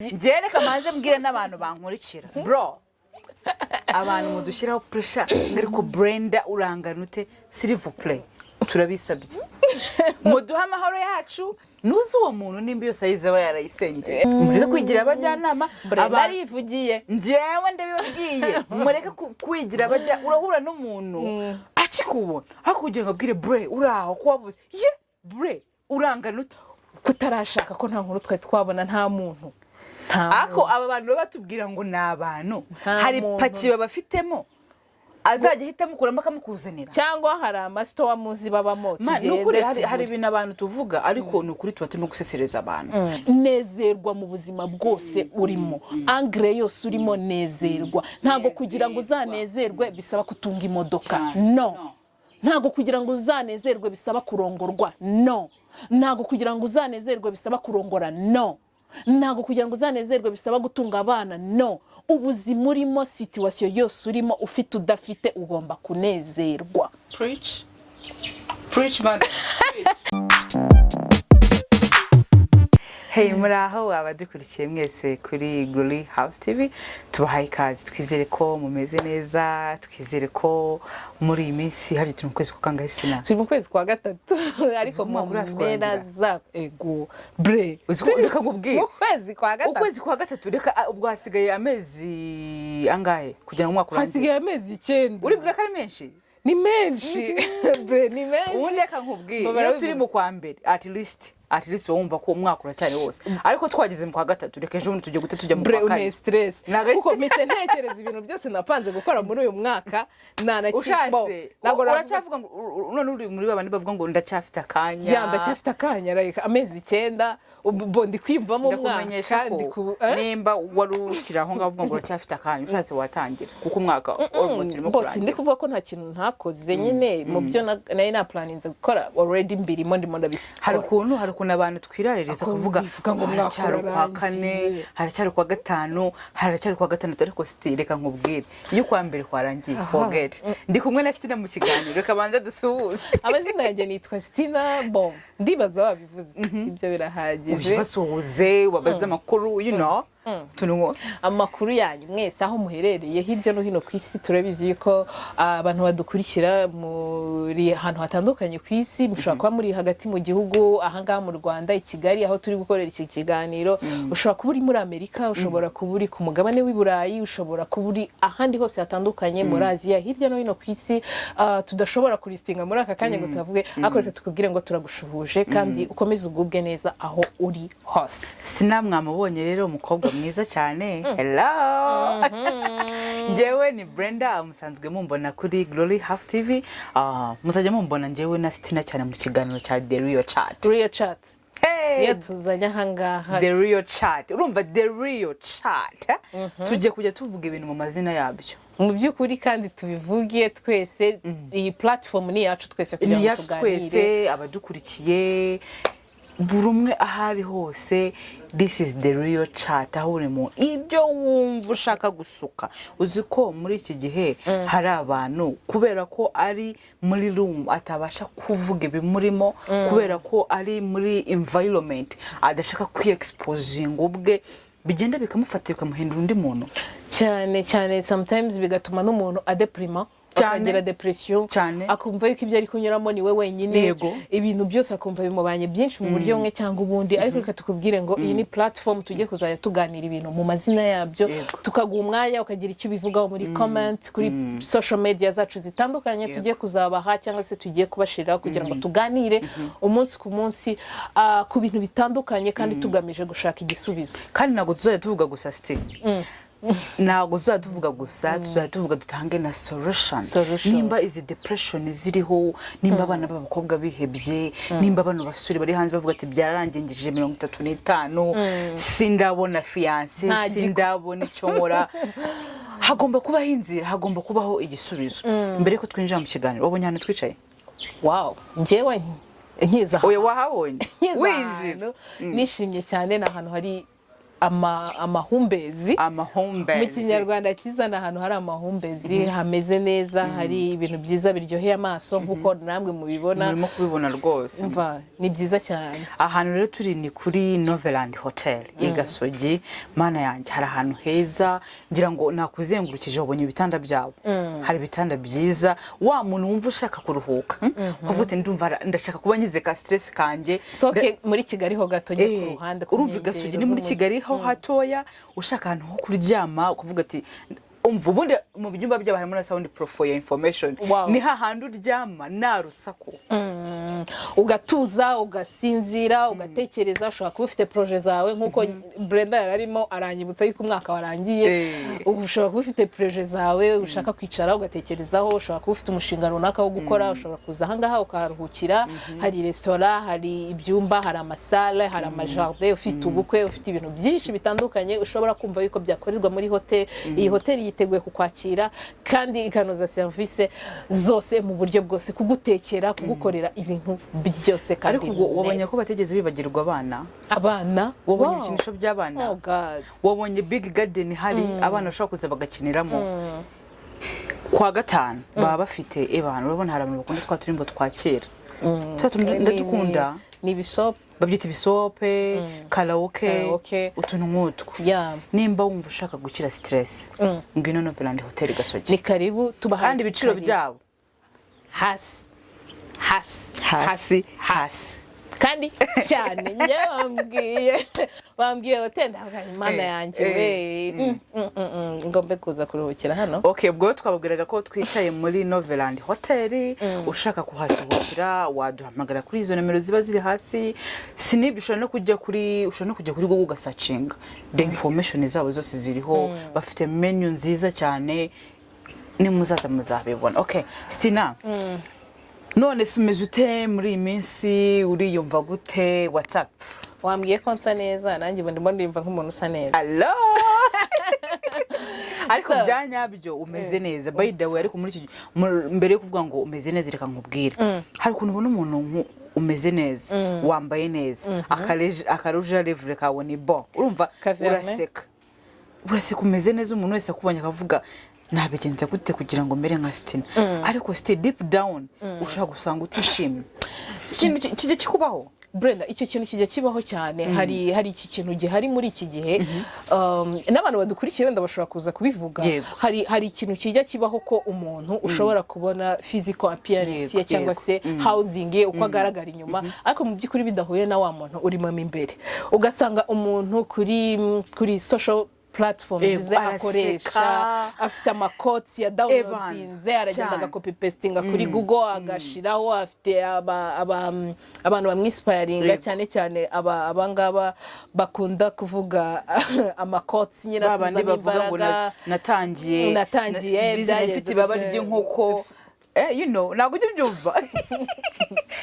Njere kamanze mbwire n'abantu bankurikira bro abantu mudushyiraho pressure ariko Brenda uranganute s'il vous plaît turabisabye muduha amahoro yacu nuzi uwo muntu nimba yose ayizaba yarayisengeye mureke kwigira abajyanama Brenda arivugiye njyewe ndabibabwiye mureke kwigira abajya urahura n'umuntu akikubona akugira ngo abwire bre uraho kwavuze ye bre uranganute kutarashaka ko nta nkuru twe twabona nta muntu ako aba bantu batubwira ngo nabantu hari paki babafitemo azajya hitamo kuramba kamukuzanira cyangwa hari amasito wa muzi babamo tugende hari ibintu abantu tuvuga ariko nukuri tuba turimo gusesereza abantu nezerwa mu buzima bwose urimo angre yose urimo nezerwa ntago kugira ngo uzanezerwe bisaba kutunga imodoka no ntago kugira ngo uzanezerwe bisaba kurongorwa no ntago kugira ngo uzanezerwe bisaba kurongora no ntago kugira ngo uzanezerwe bisaba gutunga abana no ubuzima urimo situation yose urimo ufite udafite ugomba kunezerwa preach man Hey muraho abadukurikiye mwese kuri Kuri House TV tubahaye ikaze twizere ko mumeze neza twizere ko muri iyi minsi hari turi mu kwezi kwa kangahe Stinah turi mu kwezi kwa gatatu ariko mu mpera za ego bre uzikubika nkubwiye ukwezi kwa gatatu ukwezi kwa gatatu reka ubwo hasigaye amezi angahe kugira ngo umwaka urangiye hasigaye amezi 9 uri bwa kari menshi ni menshi bre ni menshi ubundi reka nkubwiye turi mu kwa mbere at least wumva ko umwaka uracyari wose ariko twageze mu kwa gatatu reka ejo tujye gute tujya mu kwa kane bre stress kuko mise ntekereza ibintu byose napanze gukora muri uyu mwaka nanakimbo nago uracyavuga ngo none uri muri babandi bavuga ngo ndacyafite akanya ya ndacyafite akanya like amezi 9 bo ndi kwiyumvamo umwaka kandi nimba warukiraho ngavuga ngo uracyafite akanya ushatse watangira kuko umwaka almost urimo kurangira bose ndi kuvuga ko nta kintu ntakoze nyine mu byo nari na planinze gukora already mbirimo ndimo ndabikora hari ukuntu abantu twiraririza kuvuga ngo mwacyari kwa kane haracyari kwa gatanu haracyari kwa gatandatu ariko reka nkubwire iyo kwa mbere kwarangiye forget ndi kumwe na Stinah mu kiganiro reka banza dusuhuze amazina yanjye nitwa Stinah bon ndibaza wabivuze ibyo birahagije basuhuze wabaza amakuru you know tunungo amakuru yanyu mwese aho muherereye hirya no hino ku isi turabizi yuko abantu badukurikira muri ahantu hatandukanye ku isi mushobora kuba muri hagati mu gihugu ahangaha mu Rwanda i Kigali aho turi gukorera iki kiganiro ushobora kuba uri muri Amerika ushobora kuba uri ku mugabane w'i Burayi ushobora kuba uri ahandi hose hatandukanye muri Aziya hirya no hino ku isi tudashobora kulistinga muri aka kanya ngo tuvuge ariko reka tukubwire ngo turagushuhuje kandi ukomeze ugubwe neza aho uri hose Stinah mwamubonye rero umukobwa mwiza cyane hello njyewe ni Brenda musanzwe mumbona kuri Kuri House TV muzajya mumbona njyewe na Stinah cyane mu kiganiro cya The Real Chat niyo tuzanya hangaha The Real Chat urumva The Real Chat tujye kujya tuvuga ibintu mu mazina yabyo mu byukuri kandi tubivugiye twese iyi platform ni yacu twese kugira ngo tuganire twese abadukurikiye buri umwe ahari hose this is The Real Chat aho urimo ibyo wumva ushaka gusuka uzi ko muri iki gihe hari abantu kubera ko ari muri room atabasha kuvuga ibimurimo kubera ko ari muri environment adashaka kwiexposing ubwe bigenda bikamufatira bikamuhindura undi muntu cyane sometimes bigatuma n'umuntu adeprima akagira depression akumva yuko ibyo ari kunyuramo ni we wenyine ibintu byose akumva bimubanye byinshi mu buryo bumwe cyangwa ubundi ariko reka tukubwire ngo iyi ni platform tujye kuzajya tuganira ibintu mu mazina yabyo tukaguha umwanya ukagira icyo bivugaho muri comment kuri social media zacu zitandukanye tugiye kuzabaha cyangwa se tugiye kubashirira kugira ngo tuganire umunsi ku munsi ku bintu bitandukanye kandi tugamije gushaka igisubizo kandi ntabwo tuzajya tuvuga gusa Stinah ntabwo uzatuvuga gusa tuzatuvuga dutange na solution nimba izi depression ziriho nimba abana b'abakobwa bihebye nimba abantu basuri bari hanze bavuga ati byarangengije 35 sindabona fiance sindabona icyo nkora hagomba kubaho inzira hagomba kubaho igisubizo mbere ko twinjira mu kiganiro wabonye hano twicaye wow njyewe nkiza oya wahabonye winjira nishimye cyane na hano hari amahumbezi mu kinyarwanda cyiza, ni ahantu hari amahumbezi hameze neza, hari ibintu byiza biryoheye amaso nk'uko namwe mubibona, murimo kubibona rwose. Ni byiza cyane. Ahantu rero turi ni kuri Noveland Hotel i Gasogi. Mana yanjye, hari ahantu heza, ngira ngo nakuzengurukije ubonye ibitanda byawe. Hari ibitanda byiza, wa muntu wumva ushaka kuruhuka, kuvuga ndumva ndashaka kuba nyize ka stress kanjye. Muri Kigali ho gato ku ruhande, urumva Gasogi ni muri Kigali ho hatoya, ushaka ahantu ho kuryama ukuvuga ati umva ubundi mu byumba by'abantu harimo na sound proof for your information. Ni hahandi uryama nta rusaku, ugatuza ugasinzira ugatekereza. Ushobora kuba ufite projet zawe nk'uko Brenda yararimo aranyibutsa yuko umwaka warangiye. Ushobora kuba ufite projet zawe ushaka kwicara ugatekerezaho. Ushobora kuba ufite umushinga runaka wo gukora, ushobora kuza ahangaha ukaharuhukira. Hari restaurant, hari ibyumba, hari amasale, hari amajardin. Ufite ubukwe, ufite ibintu byinshi bitandukanye ushobora kumva yuko byakorerwa muri hotel. Iyi hotel yiteguye kukwakira kandi ikanoza service zose mu buryo bwose, kugutekera, kugukorera ibintu byose. Kandi ariko wabonye ko bategeze bibagirwa abana, wabonye ibikinisho by'abana, wabonye big garden hari abana bashobora kuza bagakiniramo. Kwa gatanu baba bafite abantu, urabona hari abantu bakunda twa turimbo twa kera, ndadukunda, ni bisope, babyita ibisope, karaoke, utuntu nk'utwo. Nimba wumva ushaka gukira stress, ngwino Noveland Hotel Gasogi, ni karibu. Tubaha kandi ibiciro byabo hasi kandi cyane. bambwiye hotel, Imana yanjye we ngombe kuza kuruhukira hano. Ubwo twababwiraga ko twicaye muri Noveland Hotel. Ushaka kuhasohokera waduhamagara kuri izo nimero ziba ziri hasi. Sinibyo, ushobora no kujya kuri Google ugasearchinga, the information zabo zose ziriho. Bafite menu nziza cyane, ni muzaza muzabibona. Stinah, none sumeze ute muri iyi minsi? Uriyumva gute? WhatsApp wambwiye ko nsa neza, nanjye ndimo ndimva nk'umuntu usa neza. Hello. Ariko byanyabyo umeze neza, by the way. Ariko muri iki mbere yo kuvuga ngo umeze neza, reka nkubwire, hari ukuntu ubona umuntu umeze neza, wambaye neza, akaruja levure kawe ni bon, urumva uraseka umeze neza, umuntu wese akubonye akavuga nabigenza gute kugira ngo mbere nka Stinah. Ariko still deep down ushaka gusanga utishimye. Ikintu kijya kikubaho Brenda, icyo kintu kijya kibaho cyane. Hari iki kintu gihari muri iki gihe, n'abantu badukurikiye wenda bashobora kuza kubivuga. Hari ikintu kijya kibaho ko umuntu ushobora kubona physical appearance ye cyangwa se housing ye uko agaragara inyuma, ariko mu by'ukuri bidahuye na wa muntu urimo imbere. Ugasanga umuntu kuri social platform zize akoresha, afite amakoti ya downloadinze, aragenda agakopi pastinga kuri Google agashiraho. Afite abantu bamwispiringa cyane abangaba bakunda kuvuga amakoti nyine asuzamo imbaraga. Natangiye bizifite ibaba ry'inkoko. Ntabwo ujya ubyumva.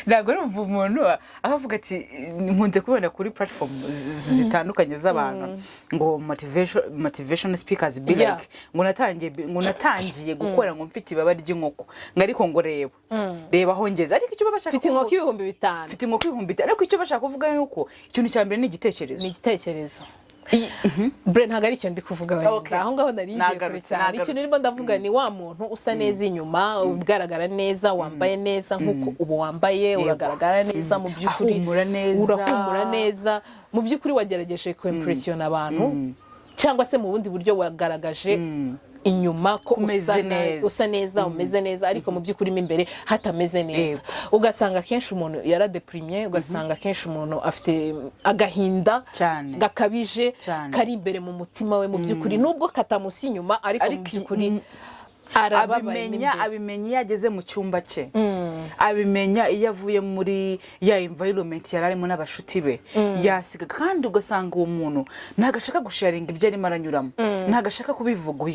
Ntabwo urumva umuntu akavuga ati nkunze kubona kuri platform zitandukanye z'abantu ngo motivation speakers be like ngo natangiye gukora ngo mfite ibaba ry'inkoko, ariko ngo reba aho ngeze. Ariko icyo bashaka mfite inkoko 5,000, ariko icyo bashaka kuvuga yuko ikintu cya mbere ni igitekerezo. Brenda, ntabwo ari icyo ndi kuvuga wenda, aho ngaho nari ngiye kure cyane. Ikintu nirimo ndavuga ni wa muntu usa neza inyuma, ugaragara neza, wambaye neza nk'uko ubu wambaye, uragaragara neza mu by'ukuri, urahumura neza mu by'ukuri, wagerageje ku impression abantu, cyangwa se mu bundi buryo wagaragaje inyuma ko usa neza, umeze neza, ariko mu by'ukuri imbere hatameze neza. Ugasanga kenshi umuntu yaradeprimye, ugasanga kenshi umuntu afite agahinda gakabije kari imbere mu mutima we, mu by'ukuri nubwo katamusi inyuma, ariko mu by'ukuri abimenya iyo ageze mu cyumba cye, abimenya iyo avuye muri ya environment yari arimo n'abashuti be, yasiga. Kandi ugasanga uwo muntu ntabwo ashaka gusharinga ibyo arimo aranyuramo, ntabwo ashaka kubivuga.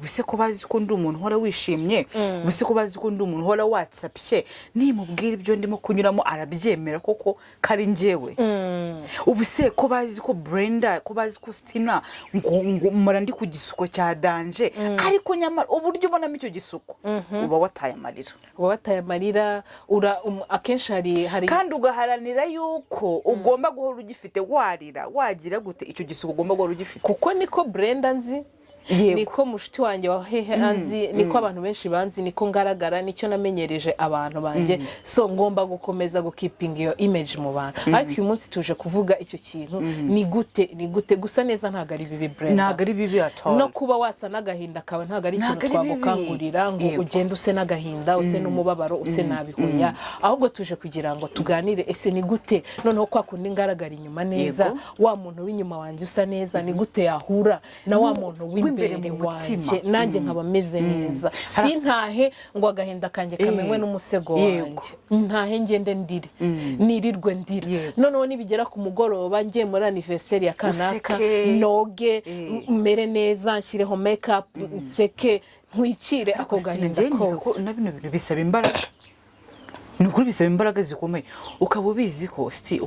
Ubuse ko bazi ko ndi umuntu uhora wishimye, ubuse ko bazi ko ndi umuntu uhora watsapye, nimubwira ibyo ndimo kunyuramo arabyemera koko kari njyewe. Ubuse ko bazi ko Brenda, ko bazi ko Stinah ngo mura ndi ku gisuko cya danje, ariko nyamara uburyo buryo ubonamo icyo gisuko uba wataye amarira akenshi hari kandi ugaharanira yuko ugomba guhora ugifite warira wagira gute icyo gisuko ugomba guhora ugifite kuko niko Brenda nzi niko mushiti wanjye wa hehe anzi niko abantu benshi banzi niko ngaragara nicyo namenyereje abantu banje so ngomba gukomeza gukipinga iyo image mu bantu ariko uyu munsi tuje kuvuga icyo kintu ni gute gusa neza ntago ari bibi Brenda ntago ari bibi atall no kuba wasa n'agahinda kawe ntago ari ikintu twagukangurira ngo ugende use n'agahinda use n'umubabaro use nabihuya ahubwo tuje kugira ngo tuganire ese ni gute noneho kwa kundi ngaragara inyuma neza wa muntu w'inyuma wanjye usa neza ni gute yahura na wa muntu w'imbere wanjye nanjye nkaba meze neza sintahe ngo agahinda kanjye kamenwe n'umusego wanjye ntahe ngende ndire nirirwe ndire noneho nibigera ku mugoroba ngiye muri anniversaire ya kanaka noge mere neza nshyireho makeup nseke ntwikire ako gahinda kose na bino bintu bisaba imbaraga nukuri bisaba imbaraga zikomeye ukaba ubizi ko ufite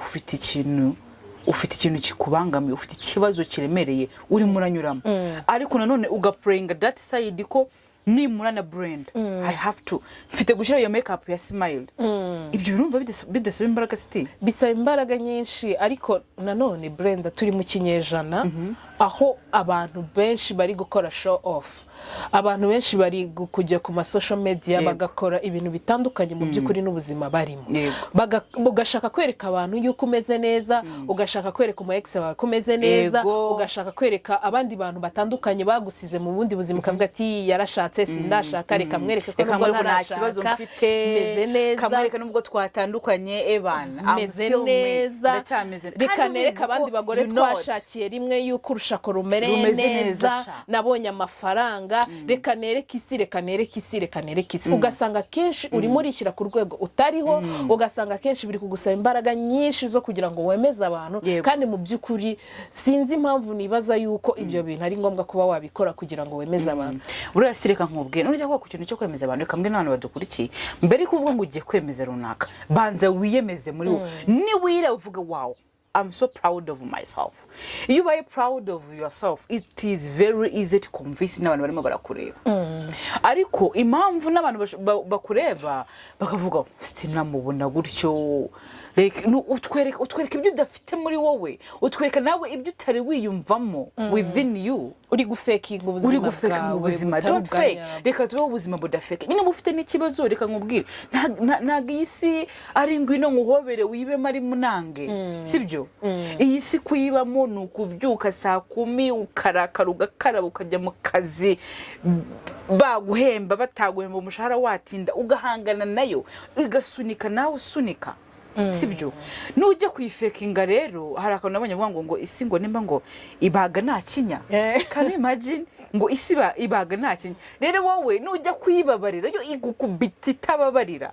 ikintu kikubangamiye ufite ikibazo kiremereye uri muranyuramo ariko nanone ugaprayinga that side ko nimura na Brenda I have to mfite gushyira iyo makeup ya smile ibyo birumva bidasaba imbaraga bisaba imbaraga nyinshi ariko nanone Brenda turi mu kinyejana aho abantu benshi bari gukora show off abantu benshi bari kujya ku ma social media bagakora ibintu bitandukanye mu by'ukuri n'ubuzima barimo ugashaka kwereka abantu yuko umeze neza ugashaka kwereka umu ex wawe ko umeze neza ugashaka kwereka abandi bantu batandukanye bagusize mu bundi buzima ukavuga ati yarashatse sindashaka reka mwereke ko nubwo nta kibazo mfite meze neza kamwereka nubwo twatandukanye ebana meze neza reka nereka abandi bagore twashakiye rimwe yuko urushako rumereye neza nabonye amafaranga reka nereke isi ugasanga kenshi urimo urishyira ku rwego utariho ugasanga kenshi biri kugusaba imbaraga nyinshi zo kugira ngo wemeze abantu kandi mu by'ukuri sinzi impamvu nibaza yuko ibyo bintu ari ngombwa kuba wabikora kugira ngo wemeze abantu buriya reka nkubwiye nujya ku kintu cyo kwemeza abantu reka mbwe n'abantu badukurikiye mbere kuvuga ngo ugiye kwemeza runaka banza wiyemeze muri wo niwira uvuga wow I'm so proud of myself. You are proud of yourself. It is very easy to convince n'abantu barimo barakureba. Ariko impamvu n'abantu bakureba bakavuga sinamubona gutyo like utwereka ibyo udafite muri wowe utwereka nawe ibyo utari wiyumvamo within you uri gufekinga ubuzima don't fake reka tubeho ubuzima budafeke nyine bufite n'ikibazo reka nkubwire ntago iyi si ari ngwino nguhobere wibemo ari munange sibyo iyi si kuyibamo ni ukubyuka saa 10 ukarakara ugakaraba ukajya mu kazi baguhemba bataguhemba umushahara watinda ugahangana nayo igasunika nawe usunika sibyo nujya kuyifekinga rero hari akantu nabonye ngo isi ngo nimba ngo ibaga nta kinya can you imagine ngo isi ibaga nta kinya rero wowe nujya kuyibabarira yo igukubita itababarira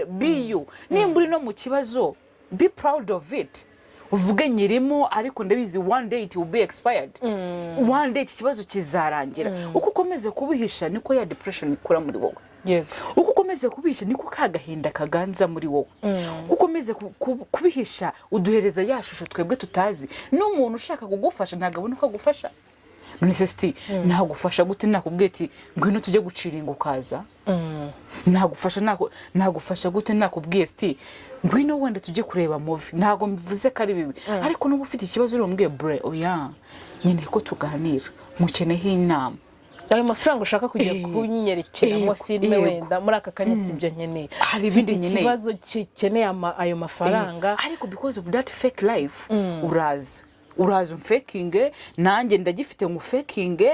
biyo nimba uri no mu kibazo be proud of it uvuge nyirimo ariko ndabizi one day it will be expired one day ikibazo kizarangira uko ukomeze kubihisha niko ya depression ikura muri wowe uko ukomeze kubihisha niko kagahinda kaganza muri wowe ukomeze kubihisha uduhereza ya shusho twebwe tutazi n'umuntu ushaka kugufasha ntagabona ko agufasha necessity ntagufasha gute nakubwiye ati ngwino tujye guciringa ukaza ntagufasha gute nakubwiye ati ngwino wenda tujye kureba movie ntago mvuze ko ari bibi ariko n'ubu ufite ikibazo uri umbwiye bre oya nyine ko tuganira mukeneho inama ayo mafaranga ushaka kujya kunyerekeramo filime wenda muri aka kanya sibyo nkeneye hari ibindi nkeneye ikibazo kikeneye ayo mafaranga ariko because of that fake life uraza umfakinge nanjye ndagifite ngo fakinge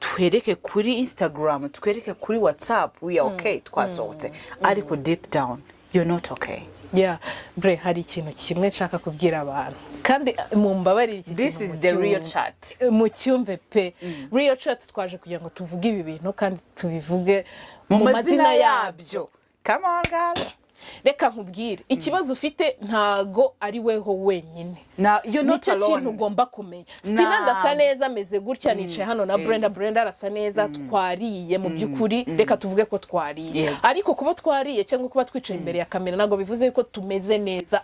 twereke kuri Instagram twereke kuri WhatsApp we are okay twasohotse ariko deep down you're not okay. Bre hari ikintu kimwe nshaka kubwira abantu kandi mumbabarire iki this is the real chat mu cyumve pe real chat twaje kugira ngo tuvuge ibi bintu kandi tubivuge mu mazina yabyo come on girl reka nkubwire ikibazo ufite ntago ari weho wenyine nicyo kintu ugomba kumenya Stinah ndasa neza ameze gutya nicaye hano na Brenda arasa neza twariye mu by'ukuri reka tuvuge ko twariye ariko kuba twariye cyangwa kuba twicaye imbere ya kamera ntago bivuze ko tumeze neza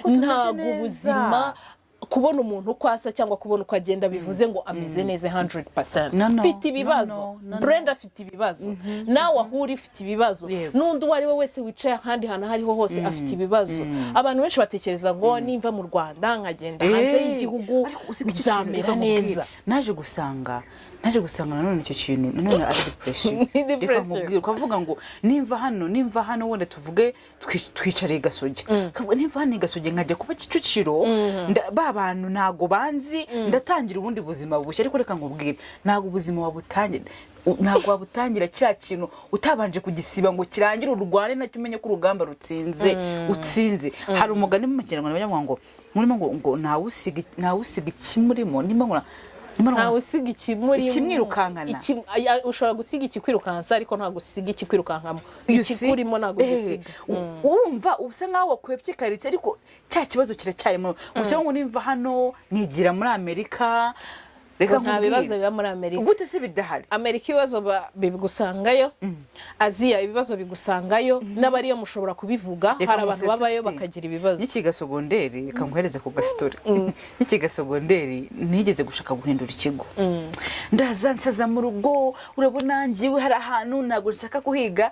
ntago ubuzima kubona umuntu uko asa cyangwa kubona uko agenda bivuze ngo ameze neza 100%. Mfite ibibazo, Brenda afite ibibazo, nawe ahuri ufite ibibazo, n'undi uwo ari we wese wicaye ahandi hantu hariho hose afite ibibazo. Abantu benshi batekereza ngo nimva mu Rwanda nkagenda hanze y'igihugu bizamera neza. Naje gusanga nanone icyo kintu nanone ari depression. Reka nkubwire ukavuga ngo nimva hano wenda tuvuge twicare Gasogi. Nimva hano Gasogi nkajya kuba Kicukiro, ba bantu ntago banzi, ndatangira ubundi buzima bushya. Ariko reka nkubwire ntago ubuzima wabutangira, ntago wabutangira cya kintu utabanje kugisiba ngo kirangire urwane nacyo umenye ko urugamba utsinze. Hari umugani mu Kinyarwanda bavuga ngo ntawusiga ikimurimo, ntawe usiga ikimwirukankana. Ushobora gusiga ikikwirukansa ariko ntabwo usiga ikikwirukankamo. Ikikurimo ntabwo gisiga. Urumva usa nkaho wakwebye ikaritse ariko cya kibazo kiracyarimo. Cyangwa nimva hano nkigira muri Amerika. Reka nta bibazo biba muri Amerika. Gute se bidahari? Amerika ibibazo bigusangayo, Aziya ibibazo bigusangayo, n'abariyo mushobora kubivuga. Hari abantu babayo bakagira ibibazo. N'ikiga segonderi reka nkwereze ku gastori. N'ikiga segonderi nigeze gushaka guhindura ikigo. Nsaza mu rugo, urabona ngiwe hari ahantu ntago nshaka kuhiga.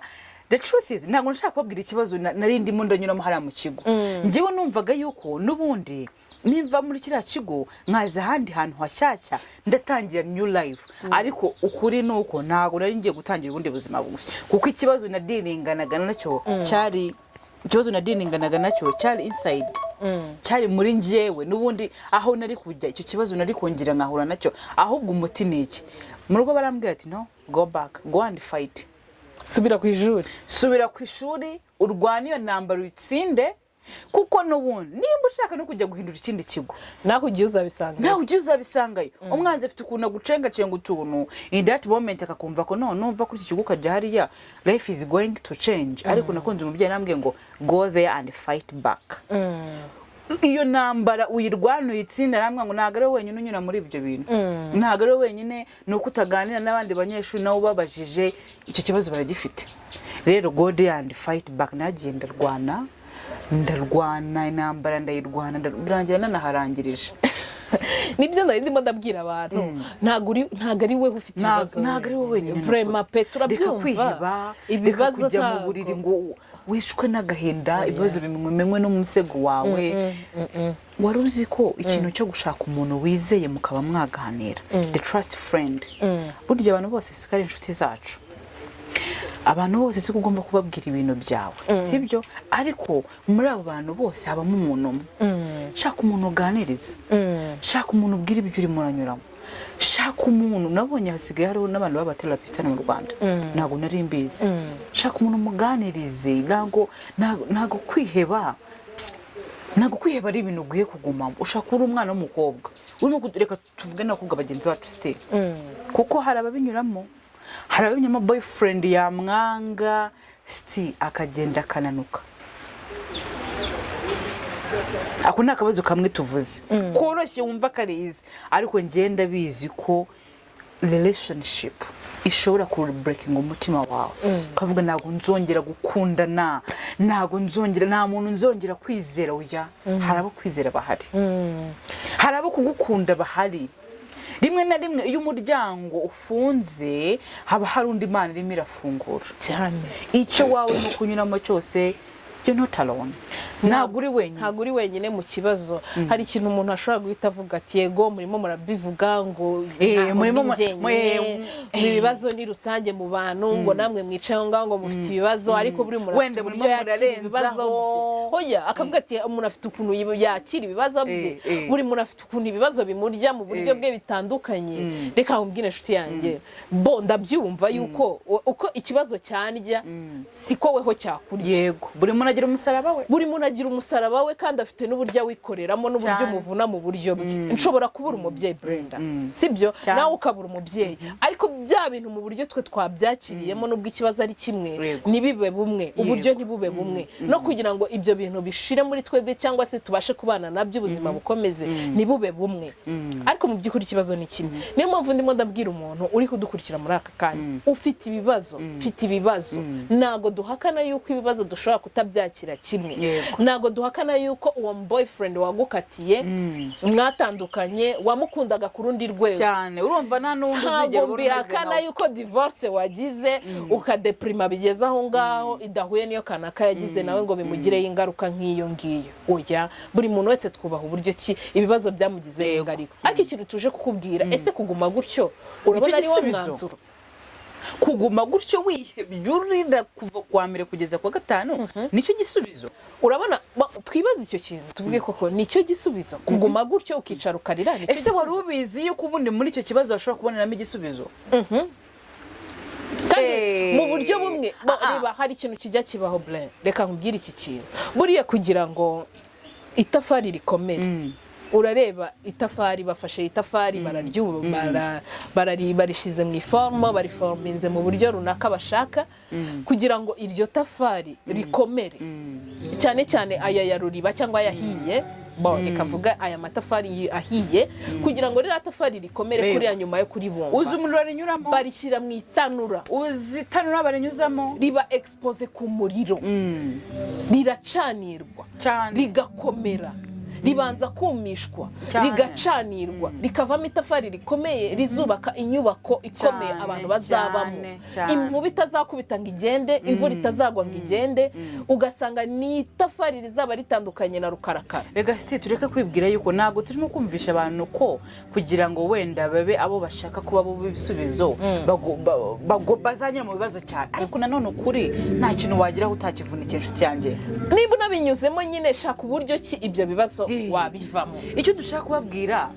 The truth is ntago nshaka kubabwira ikibazo nari ndimo ndanyuramo hari mu kigo. Ngiwe numvaga yuko nubundi niva muri kiriya kigo nkaza ahandi hantu hashyashya ndatangira new life. Ariko ukuri nuko ntago nari ngiye gutangira ubundi buzima bugufi, kuko ikibazo nadininganaga nacyo cyari inside, cyari muri njyewe. Nubundi aho nari kujya icyo kibazo nari kongera nkahura nacyo. Ahubwo umuti ni iki? Mu rugo barambwira ati no, go back, go and fight. Subira ku ishuri urwane iyo ntambara uyitsinde. Kuko nubundi nimba ushaka no kujya guhindura ikindi kigo naho ugiye uzabisangayo. Umwanzi afite ukuntu gucenga utuntu in that moment akakumva ko numva kuri iki kigo kajya hariya life is going to change. Ariko nakunze umubyeyi nambwiye ngo go there and fight back. Iyo ntambara uyirwana uyitsinda, namwe ngo ntago ari wenyine unyura muri ibyo bintu. Ntago ari wenyine, nuko utaganira n'abandi banyeshuri nabo babajije icyo kibazo baragifite. Rero go there and fight back. Nagiye ndarwana intambara ndayirwana birangira nanaharangirije. Nibyo ndimo ndabwira abantu ntago ari we ufite ibibazo, ntago ari we wenyine. Vraiment Petra byumva ibibazo kujya mu buriri ngo wishwe n'agahinda, ibibazo bimenywe no mu musego wawe. Wari uzi ko ikintu cyo gushaka umuntu wizeye mukaba mwaganira, the trust friend, burya abantu bose sikari inshuti zacu. Abantu bose siko ugomba kubabwira ibintu byawe, sibyo? Ariko muri abo bantu bose habamo umuntu umwe. Shaka umuntu uganiriza, shaka umuntu ubwira ibyo uri muranyuramo, shaka umuntu. Nabonye hasigaye hariho n'abantu b'abaterapiste mu Rwanda, ntago nari mbizi. Shaka umuntu muganirize, ntago kwiheba ari ibintu ugiye kugumamo. Ushaka uri umwana w'umukobwa urimo reka tuvuge n'abakobwa bagenzi bacu still, kuko hari ababinyuramo. Hari ababinyuramo boyfriend yamwanga still akagenda akananuka. Ako ni akabazo kamwe tuvuze koroshye wumva karizi, ariko ngenda bizi ko relationship ishobora ku breaking umutima wawe. Kavuga ntago nzongera gukundana, ntago nzongera, nta muntu nzongera kwizera. Oya, hari abo kwizera bahari, hari abo kugukunda bahari. Rimwe na rimwe iyo umuryango ufunze haba hari undi Imana irimo irafungura cyane. Icyo wawe no kunyuramo cyose, you're not alone. Ntago uri wenyine mu kibazo. Hari ikintu umuntu ashobora guhita avuga ati yego murimo murabivuga ngo ibibazo ni rusange mu bantu, ngo namwe mwicaye ngaho ngo mufite ibibazo, ariko buri muntu afite uburyo yakira ibibazo. Hoya akavuga ati umuntu afite ukuntu yakira ibibazo bye, buri muntu afite ukuntu ibibazo bimurya mu buryo bwe bitandukanye. Reka nkubwire inshuti yanjye, ndabyumva yuko uko ikibazo cyandya siko weho cyakurya. Yego, buri muntu agira umusaraba we kandi afite n'uburyo wikoreramo n'uburyo muvuna mu buryo bwe. Nshobora kubura umubyeyi Brenda, sibyo? Nawe ukabura umubyeyi, ariko bya bintu mu buryo twe twabyakiriyemo nubwo ikibazo ari kimwe nibibe bumwe uburyo ntibube bumwe no kugira ngo ibyo bintu bishire muri twebwe cyangwa se tubashe kubana nabyo ubuzima bukomeze nibube bumwe ariko mu by'ukuri ikibazo ni kimwe niyo mpamvu ndimo ndabwira umuntu uri kudukurikira muri aka kanya ufite ibibazo ntago duhakana yuko ibibazo dushobora kutabyakira kimwe ntago duhakana yuko uwo boyfriend wagukatiye mwatandukanye wamukundaga ku rundi rwego cyane urumva nta n'undi uzigera ubona bihakana yuko divorce wagize ukadeprima bigeze aho ngaho idahuye niyo kanaka yagize nawe ngo bimugireho ingaruka nk'iyo ngiyo oya buri muntu wese twubaha uburyo ki ibibazo byamugizeho ingaruka ariko ikintu tuje kukubwira ese kuguma gutyo urabona ari wo mwanzuro kuguma gutyo wihebye urira kuva kwa mbere kugeza kwa gatanu nicyo gisubizo urabona twibaza icyo kintu tuvuge koko nicyo gisubizo kuguma gutyo ukicara ukarira ese wari ubizi yuko ubundi muri icyo kibazo bashobora kuboneramo igisubizo kandi mu buryo bumwe reba hari ikintu kijya kibaho Brenda reka nkubwire iki kintu buriya kugira ngo itafari rikomere urareba itafari bafashe itafari barishize mu iformo bariforminze mu buryo runaka bashaka kugira ngo iryo tafari rikomere cyane cyane aya ya ruriba cyangwa ayahiye reka mvuga aya matafari ahiye kugira ngo ririya tafari rikomere kuriya nyuma yo kuribumba uzi umuriro rinyuramo barishyira mu itanura uzi itanura barinyuzamo riba expose ku muriro riracanirwa rigakomera ribanza kumishwa rigacanirwa rikavamo itafari rikomeye rizubaka inyubako ikomeye abantu bazabamo inkuba itazakubita ngo igende imvura itazagwa ngo igende ugasanga ni itafari rizaba ritandukanye na rukarakara rega siti tureke kwibwira yuko ntago turimo kumvisha abantu ko kugira ngo wenda babe abo bashaka kuba bo bibisubizo bazanyura mu bibazo cyane ariko nanone ukuri nta kintu wagiraho utakivunikira inshuti yanjye niba unabinyuzemo nyine shaka uburyo ki ibyo bibazo wabivamo icyo dushaka kubabwira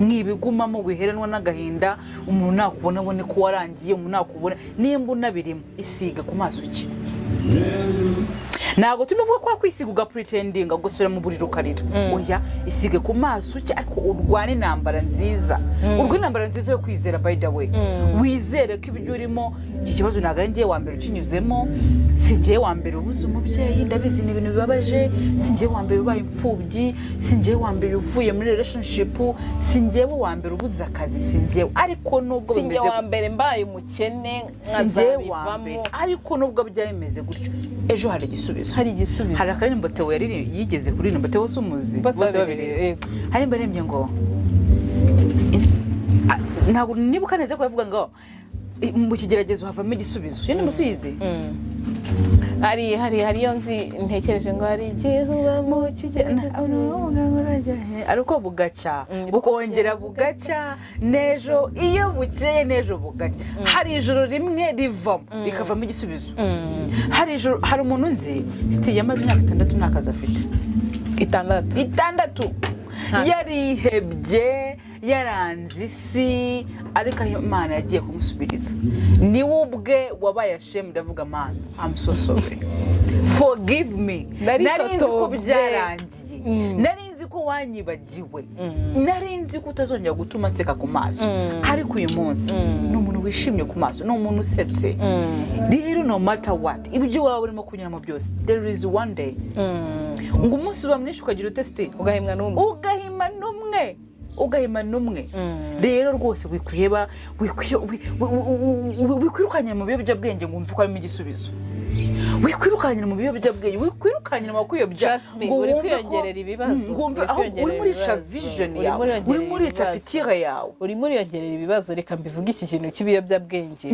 mwibigumamo wiheranwa n'agahinda umuntu nakubona abone ko warangiye umuntu nakubona nimba unabirimo isiga ku maso ki ntago tunuvuga ko kwisiga ugapretendinga gusubira mu buriro ukarira oya isige ku maso cye ariko urwana intambara nziza intambara nziza yo kwizera by the way wizere ko ibyo urimo iki kibazo ntago ari ngiye wa mbere ukinyuzemo singiye wa mbere ubuze umubyeyi ndabizi ni ibintu bibabaje singiye wa mbere ubaye imfubyi singiye wa mbere uvuye muri relationship singiye wa mbere ubuze akazi singiye ariko nubwo bimeze singiye wa mbere mbaye umukene nkazabivamo ariko nubwo byameze gutyo ejo hari igisubizo hari igisubizo hari akaririmbo Theo yari yigeze kuri Nimba Theo sumuzi bose babiri hari mbarembye ngo ntabwo nibuka neza ko yavuga ngo mu kigeragezo havamo igisubizo yo nimusuyize hari yo nzi ntekereje ngo hari igihe uba mu ariko bugacya bukongera bugacya nejo iyo bukeye nejo bugacya hari ijoro rimwe rivamo rikavamo igisubizo hari umuntu nzi siti yamaze imyaka 6 nta kazi afite 6 yarihebye yaranze isi ariko Imana yagiye kumusubiriza niwe ubwe wabaye ashamed avuga man I'm so sorry forgive me narinzi ko byarangiye narinzi ko wanyibagiwe narinzi ko utazongera gutuma nseka ku maso ariko uyu munsi ni umuntu wishimye ku maso ni umuntu usetse rero no matter what ibyo wawe urimo kunyuramo byose there is one day ngo umunsi bamwishe ukagira uteste ugahimwa n'umwe rero rwose wikwirukanye mu biyobyabwenge ngo umve ko harimo igisubizo wikwirukanye mu biyobyabwenge wikwirukanye mu kuyobya ngo uri kwiyongerera ibibazo uri muri cha vision yawe uri muri cha fitire yawe uri muri yongerera ibibazo reka mbivuge iki kintu cy'ibiyobyabwenge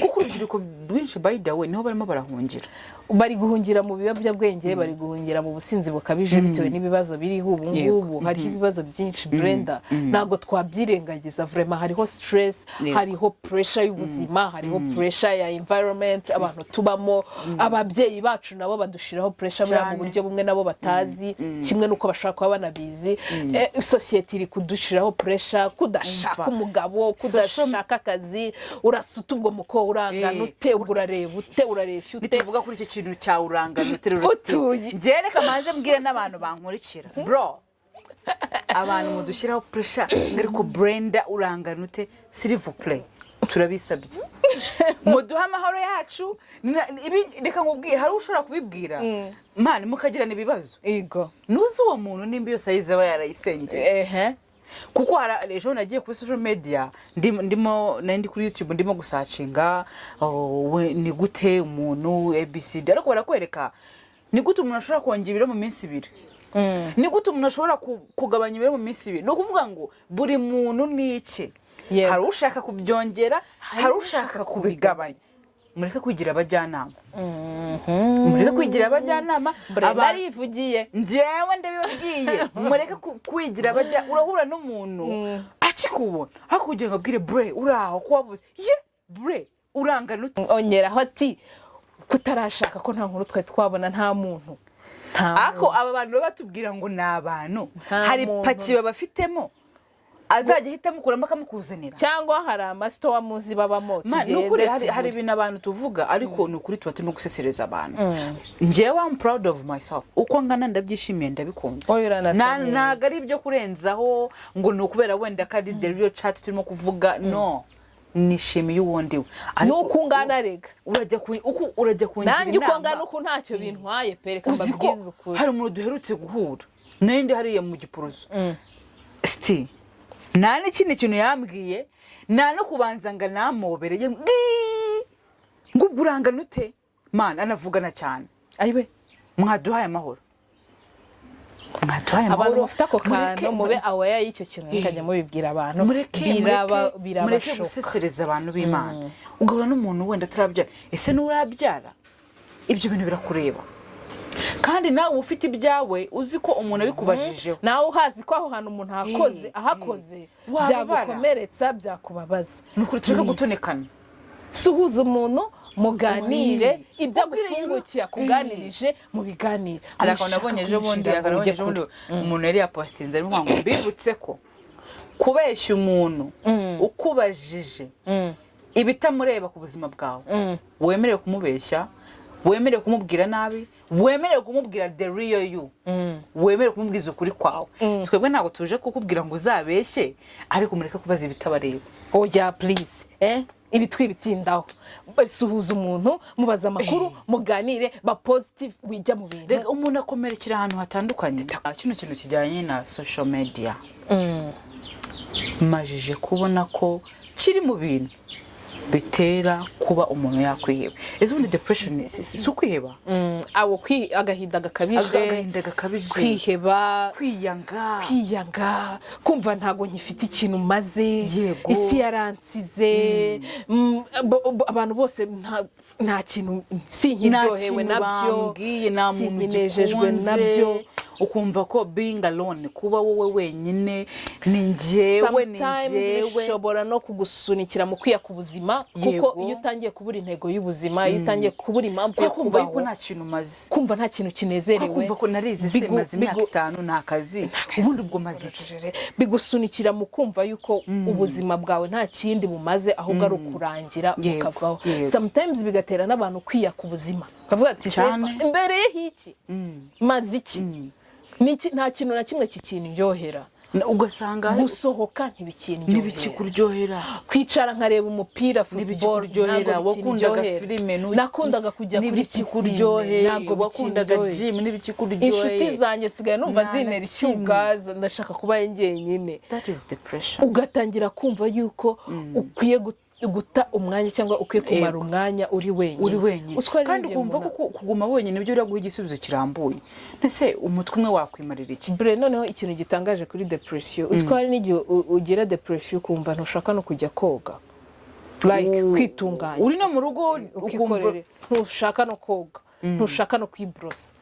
kuko urubyiruko rwinshi by the way niho barimo barahungira bari guhungira mu biyobyabwenge bari guhungira mu businzi bukabije bitewe n'ibibazo biriho ubu ngubu hariho ibibazo byinshi Brenda ntabwo twabyirengagiza vraiment hariho stress hariho pressure y'ubuzima hariho pressure ya environment abantu tubamo ababyeyi bacu nabo badushiraho pressure muri mu buryo bumwe nabo batazi kimwe nuko bashaka kuba banabizi society iri kudushiraho pressure kudashaka umugabo kudashaka akazi urasuta ubwo muko urangana ute urareba nituvuga kuri icyo kintu cya urangana ute ngereka manze mbwire n'abantu bankurikira bro abantu mudushyiraho pressure ariko Brenda urangana ute s'il vous plaît turabisabye muduha amahoro yacu reka nkubwiye hari ushobora kubibwira man mukagirana ibibazo ego nuzi uwo muntu nimba iyo size aba yarayisengeye kuko ejo nagiye kuri social media ndimo ndi kuri YouTube ndimo gusacinga ni gute umuntu ABCD ariko barakwereka ni gute umuntu ashobora kongera ibiro mu minsi 2 ni gute umuntu ashobora kugabanya ibiro mu minsi 2 no kuvuga ngo buri muntu ni iki hari ushaka kubyongera hari ushaka kubigabanya mureke kwigira abajyanama mureke kwigira abajyanama barivugiye njyewe ndabibabwiye mureke kwigira urahura n'umuntu akikubona hakugira ngo abwire bre uraho ko wavuze ye bre urangana ute ongeraho ati kutarashaka ko nta nkuru twe twabona nta muntu ako aba bantu baba batubwira ngo ni abantu hari paki babafitemo azajya hitamo kuramba kamukuzanira cyangwa hari amasito wamuzi babamo tugende hari ibintu abantu tuvuga ariko nukuri tuba turimo gusesereza abantu njyewe I'm proud of myself uko ngana ndabyishimiye ndabikunze ntago ari ibyo kurenzaho ngo ni ukubera wenda kadi the real chat turimo kuvuga no nishimiye uwondiwe nuko ngana rega urajya kungira nanjye uko ngana uko ntacyo bintwaye pereka mbabwiza ukuri hari umuntu duherutse guhura nende hariye mu gipuruzo sti nta n'ikindi kintu yambwiye nta no kubanza ngo namobereye ngo urangana ute man anavugana cyane ayiwe mwaduhaye amahoro abantu bafite ako kantu mube awaya y'icyo kintu nkajya mubibwira abantu mureke gusesereza abantu b'Imana ugahura n'umuntu wenda atarabyara ese n'urabyara ibyo bintu birakureba kandi nawe ufite ibyawe uzi ko umuntu abikubajijeho nawe uhazi ko aho hantu umuntu ahakoze byagukomeretsa byakubabaza nukuri tureke gutonekana suhuza umuntu muganire ibyo gufungukiye kuganirije mu biganire ariko nabonye ejo bundi umuntu yari yapostinze arimo ngo mbibutse ko kubeshya umuntu ukubajije ibitamureba ku buzima bwawe wemerewe kumubeshya wemerewe kumubwira nabi wemerewe kumubwira the real you wemerewe kumubwiza ukuri kwawe twebwe ntago tuje kukubwira ngo uzabeshye ariko mureke kubaza ibitabareba oya please ibi twibitindaho suhuza umuntu mubaza amakuru muganire ba positive wijya mu bintu rega umuntu akomerekera ahantu hatandukanye kino kintu kijyanye na social media majije kubona ko kiri mu bintu bitera kuba umuntu yakwiheba ese ubundi depression si ukwiheba agahinda gakabije kwiheba kwiyanga kumva ntago nkifite ikintu maze isi yaransize abantu bose nta kintu sinkiryohewe nabyo sinkinejejwe nabyo ukumva ko being alone kuba wowe wenyine ni njyewe bishobora no kugusunikira mu kwiya ku buzima kuko iyo utangiye kubura intego y'ubuzima iyo utangiye kubura impamvu yo kumva ko nta kintu maze kumva nta kintu kinezerewe kumva ko narize se maze imyaka 5 nta kazi ubundi ubwo maze bigusunikira mu kumva yuko ubuzima bwawe nta kindi bumaze ahubwo ari ukurangira ukavaho sometimes bigatera n'abantu kwiya ku buzima bavuga ati imbere y'iki maze iki nta kintu na kimwe kikiniryohera ugasanga gusohoka ntibikikuryohera kwicara nkareba umupira football wakundaga filime nakundaga kujya kuri kikuryohera wakundaga gym ntibikikuryohera inshuti zanjye tsigaye numva zinera icyugaza ndashaka kuba njyenyine that is depression ugatangira kumva yuko ukwiye guta umwanya cyangwa ukwiye kumara umwanya uri wenyine kandi ukumva ko kuguma wenyine nibyo biraguha igisubizo kirambuye ese umutwe umwe wakwimarira iki bre noneho ikintu gitangaje kuri depression uziko hari n'igihe ugira depression ukumva ntushaka no kujya koga like kwitunganya uri no mu rugo ukumva ntushaka no koga ntushaka no kwibrosa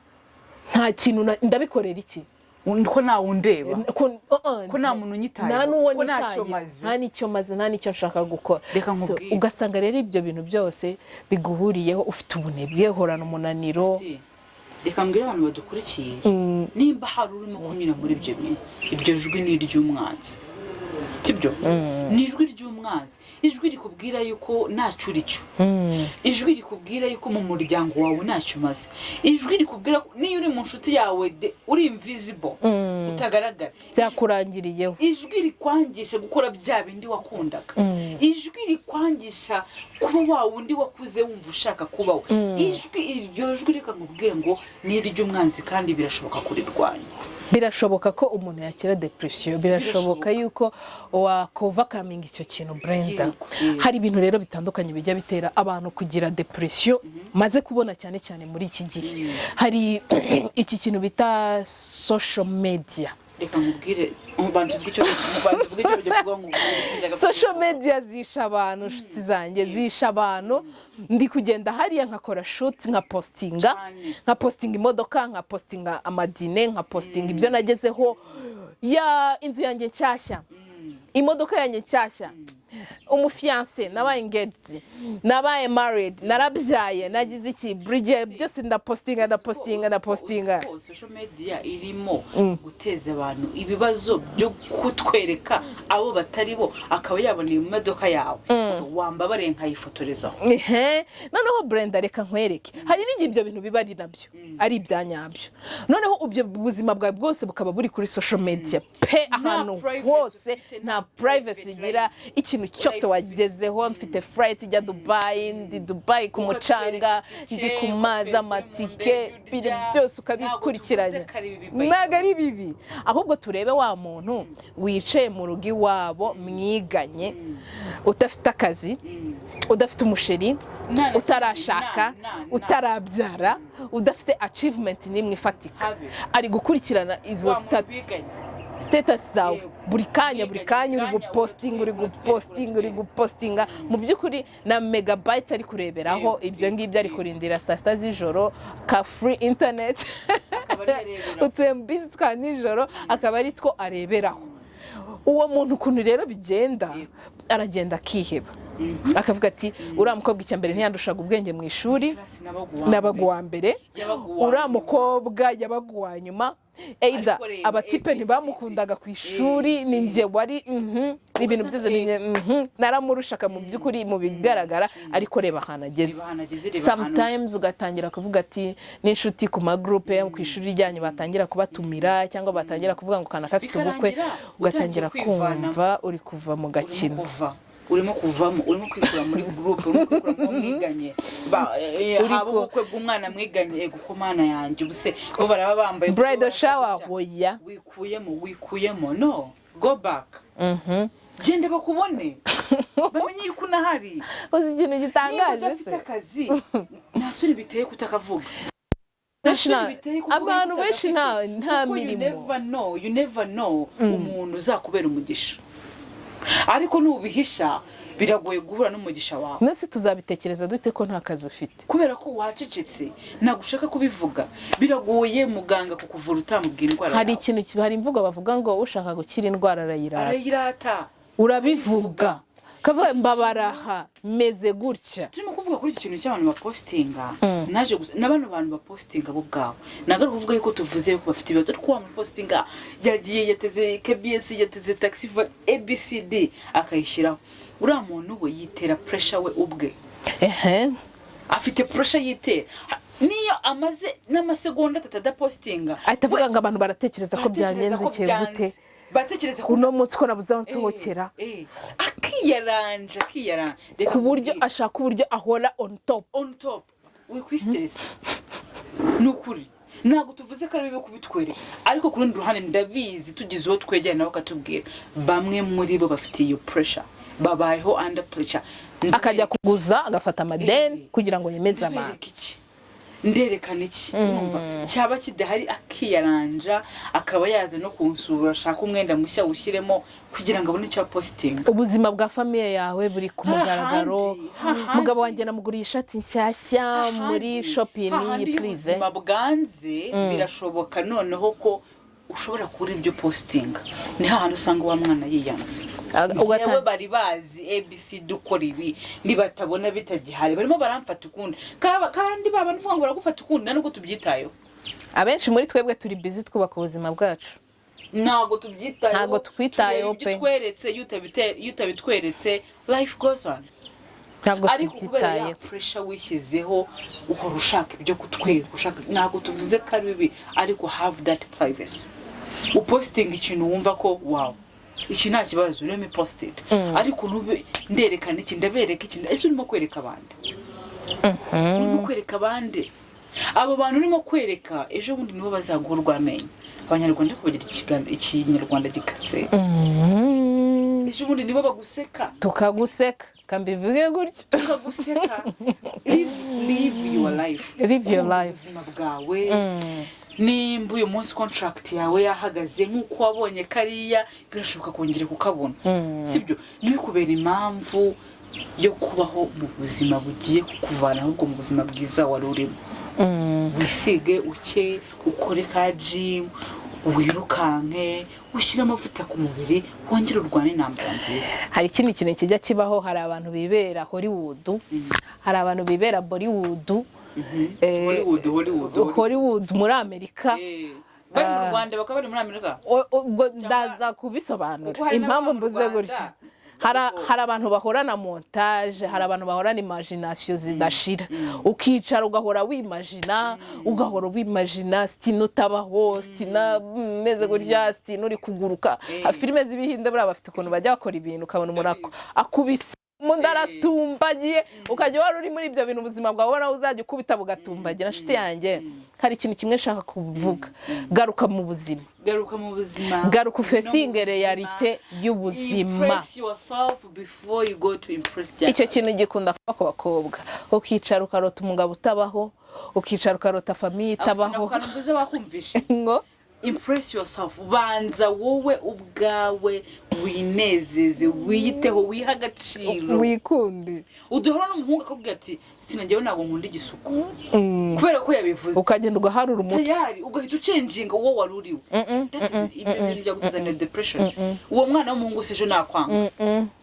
nta kintu ndabikorera iki ko nawe undeba ko nta muntu unyitaye ko nta nicyo maze nta nicyo nshaka gukora ugasanga rero ibyo bintu byose biguhuriyeho ufite ubunebwe horana umunaniro reka mbwira abantu badukurikiye nimba hari urimo kunyura muri ibyo bintu iryo jwi ni iry'umwanzi sibyo ni ijwi ry'umwanzi ijwi rikubwira yuko ntacyo uri cyo, ijwi rikubwira yuko mu muryango wawe ntacyo umaze, ijwi rikubwira niyo uri mu nshuti yawe uri invisible utagaragara, byakurangiriyeho, ijwi rikwangisha gukora bya bindi wakundaga, ijwi rikwangisha kuba wa wundi wakuze wumva ushaka kubaho, iryo jwi rikakubwira ngo ni iry'umwanzi kandi birashoboka kurirwanya. Birashoboka ko umuntu yakira depression, birashoboka yuko wakovercoming icyo kintu. Brenda, hari ibintu rero bitandukanye bijya bitera abantu kugira depression, maze kubona cyane cyane muri iki gihe. Hari iki kintu bita social media. Reka mubwire bantu bw'icyo social media zisha abantu, nshuti zanjye zisha abantu. Ndi kugenda hariya nkakora shoot, nka postinga imodoka, nka postinga amadine, nka postinga ibyo nagezeho, ya inzu yanjye nshyashya, imodoka yanjye nshyashya, umufiance, nabaye engaged, nabaye married, narabyaye, nagize iki, Bridget, byose ndapostinga. Social media irimo guteza abantu ibibazo byo kutwereka abo batari bo, akaba yabona iyo modoka yawe wambabare nkayifotorezaho. Noneho Brenda, reka nkwereke, hari n'igi ibyo bintu biba ari nabyo, ari ibyanyabyo. Noneho ubyo buzima bwawe bwose bukaba buri kuri social media pe, ahantu hose nta privacy ugira, ikintu cyose wagezeho. Mfite flight ijya Dubai, ndi Dubai ku mucanga, ndi ku mazi, amatike, biri byose ukabikurikiranya. Ntago ari bibi, ahubwo turebe wa muntu wicaye mu rugo iwabo mwiganye, udafite akazi, udafite umusheri, utarashaka, utarabyara, udafite achievement n'imwe ifatika, ari gukurikirana izo status zawe buri kanya uri gupostinga mu by'ukuri na megabytes ari kureberaho. Ibyo ngibyo ari kurindira saa sita z'ijoro, ka free internet utuye mu busy twa nijoro, akaba ari two areberaho. Uwo muntu ukuntu rero bigenda, aragenda akiheba, akavuga ati uriya mukobwa icyambere ntiyandushaga ubwenge mu ishuri, nabaga uwa mbere, uriya mukobwa yabaga uwa nyuma, Eida abatipe ntibamukundaga ku ishuri, ninjye wari ibintu byose naramurushaka mu by'ukuri mu bigaragara, ariko reba ahantu ageze. Sometimes ugatangira kuvuga ati n'inshuti ku magroupe ku ishuri ryanyu batangira kubatumira, cyangwa batangira kuvuga ngo kana kafite ubukwe, ugatangira kumva uri kuva mu gakino, urimo kuvamo, urimo kwikura muri groupe, urimo kwikura mu mwiganye, haba ubukwe bw'umwana mwiganye, guko mana yanjye ubuse bo baraba bambaye bridal shower, oya wikuyemo, no, go back. Gende bakubone bamenye yuko unahari. Uzi ikintu gitangaje se, ufite akazi nasuri biteye kutakavuga. Abantu benshi nta mirimo. You never know umuntu uzakubera umugisha, ariko nubihisha biragoye guhura n'umugisha wawe. Nese tuzabitekereza dute ko nta kazi ufite, kubera ko wacecetse nagushaka kubivuga. Biragoye muganga kukuvura utamubwira indwara. Hari ikintu hari imvugo bavuga ngo ushaka gukira indwara arayirata, urabivuga kava mbabaraha meze gutya. Turimo kuvuga kuri iki kintu cy'abantu bapostinga, naje n'abantu bapostinga bo bwabo, nagaruka kuvuga yuko tuvuze yuko bafite ibibazo, ariko wa postinga yagiye yateze KBS, yateze taxi ABCD akayishyiraho. Uriya muntu we yitera pressure we ubwe, afite pressure yitera. Niyo amaze n'amasegonda atadapostinga, atavuga ngo abantu baratekereza ko byanyenze gute, batekereza ko uno munsi ko nabuze nsohokera, akiyaranja ku buryo ashaka uburyo ahora on top wikwistress. Nukuri ntabwo tuvuze ko ari bibe kubitwereka, ariko ku rundi ruhande ndabizi tugize uwo twegerana nabo katubwira bamwe muri bo bafite iyo pressure, babayeho under pressure, akajya kuguza agafata amadeni kugira ngo yemeze abantu. Nderekana iki cyaba kidahari, akiyaranja akaba yaza no kunsura, ashaka umwenda mushya ushyiremo kugira ngo abone icyo posting. Ubuzima bwa famille yawe buri ku mugaragaro. Mugabo wanjye namuguriye ishati nshyashya muri shopping, please. Ubuzima bwanze birashoboka noneho ko ushobora kuri ibyo postinga, ni hahandi usanga wa mwana yiyanze. Ugatanga bari bazi ABCD ukora ibi, nibatabona bitagihari barimo baramfata ukundi, kandi baba nvuga ngo baragufata ukundi, nubwo tubyitayeho. Abenshi muri twebwe turi busy twubaka ubuzima bwacu, ntago tubyitayeho, ntago twitayeho pe, tweretse yutabitweretse life goes on. ntago ariko kubera ya tubyitayeho. pressure wishyizeho ukora ushaka ibyo kutwereka, ushaka, ntago tuvuze ko ari bibi, ariko have that privacy. Uposting ikintu wumva ko wow, iki nta kibazo, let me post it, ariko nube nderekana iki, ndabereka iki, ese urimo kwereka abandi, urimo kwereka abandi, abo bantu urimo kwereka ejo bundi nibo bazagurwa amenyo. Abanyarwanda kubagira ikinyarwanda gikase, ejo bundi nibo baguseka, tukaguseka kambivuge gutyo, tukaguseka. Live your life, live your life, ubuzima bwawe. Nimba uyu munsi contract yawe yahagaze nk'uko wabonye kariya, birashoboka kongera kukabona, sibyo? Ntibikubera impamvu yo kubaho mu buzima bugiye kukuvana ahubwo mu buzima bwiza wari urimo. Wisige uke, ukore ka gym, wirukanke, ushyira amavuta ku mubiri, wongere urwane intambara nziza. Hari ikindi kintu kijya kibaho, hari abantu bibera Hollywood, hari abantu bibera Bollywood, Hollywood muri Amerika, bari mu Rwanda bakaba bari muri Amerika. Ubwo ndaza kubisobanura impamvu mbuze gutya. Hari abantu bahora na montage, hari abantu bahora na imagination zidashira, ukicara ugahora wimagina, ugahora wimagina Stinah utabaho, Stinah meze gutya, Stinah uri kuguruka. Filime z'ibihinde buri bafite ukuntu bajya bakora ibintu, ukabona umuntu akubise umuntu aratumbagiye, ukajya wari uri muri ibyo bintu ubuzima bwawe ubona uzajya ukubita bugatumbagira. Nshuti yanjye, hari ikintu kimwe nshaka kuvuga, garuka mu buzima, garuka mu buzima, garuka ufesinge realite y'ubuzima. Impress yourself before you go to impress others. Icyo kintu gikunda kuba ku bakobwa, ukicara ukarota umugabo utabaho, ukicara ukarota famiye itabaho, ngo impress yourself, banza wowe ubwawe winezeze, wiyiteho, wiha agaciro, wikunde. Uduhora n'umuhungu akubwira ati sinajyewe ntabwo nkunda igisuku, kubera ko yabivuze, ukagenda ugaharura umutwe tayari ugahita ucenjinga uwo wari uriwe. Ibintu byagutuzanira depression. Uwo mwana w'umuhungu se ejo nakwanga,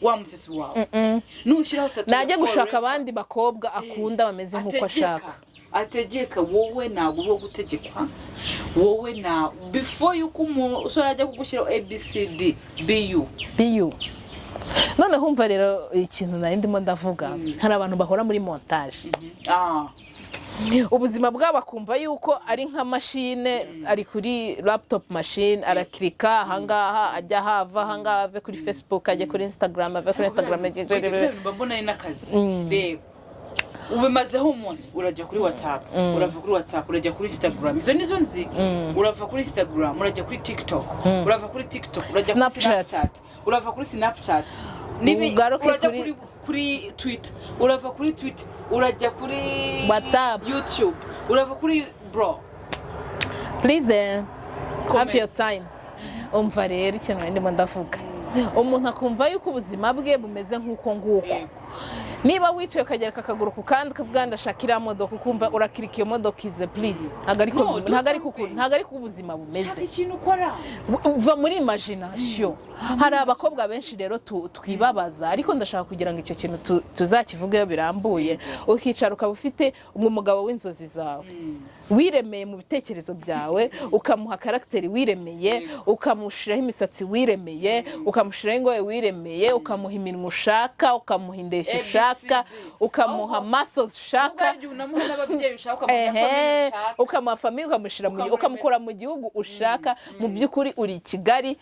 wa musesi wawe nushyiraho tatu, najye gushaka abandi bakobwa akunda bameze nk'uko ashaka, ategeka. Wowe ntabwo uba gutegekwa, wowe na before yuko umusore ajya kugushyiraho ABCD, be you. None humva rero ikintu nari ndimo ndavuga, hari abantu bahora muri montage, ubuzima bwabo akumva yuko ari nka machine, ari kuri laptop machine, arakirika ahangaha ajya hava, ahangaha ave kuri Facebook, ajya kuri Instagram, ave kuri Instagram, mbona ari nakazi. Reba ubimazeho umunsi, urajya kuri WhatsApp, urava kuri WhatsApp urajya kuri Instagram, izo nizo nzi, urava kuri Instagram urajya kuri TikTok, urava kuri TikTok urajya kuri Snapchat, urava kuri Snapchat, urajya kuri Twitter, urava kuri Twitter urajya kuri WhatsApp, YouTube, urava kuri bro. Please have your time. Umva rero ikintu ndimo ndavuga, umuntu akumva yuko ubuzima bwe bumeze nk'uko nguko. Niba wicaye ukagereka akaguru ku kandi ukavuga ndashaka iriya modoka, ukumva urakirika iyo modoka ize, please, ntabwo ari ko ubuzima bumeze. Uva muri imagination. Hari abakobwa benshi rero twibabaza, ariko ndashaka kugira ngo icyo kintu tuzakivugeyo birambuye. Ukicara ukaba ufite umugabo w'inzozi zawe, wiremeye mu bitekerezo byawe, ukamuha karakteri wiremeye, ukamushiraho imisatsi wiremeye, ukamushiraho ingoye wiremeye, ukamuha iminwa ushaka, ukamuha indeshyo ushaka, ukamuha muscles ushaka, ukamuha famille, ukamukura mu gihugu ushaka. Mu by'ukuri uri i Kigali,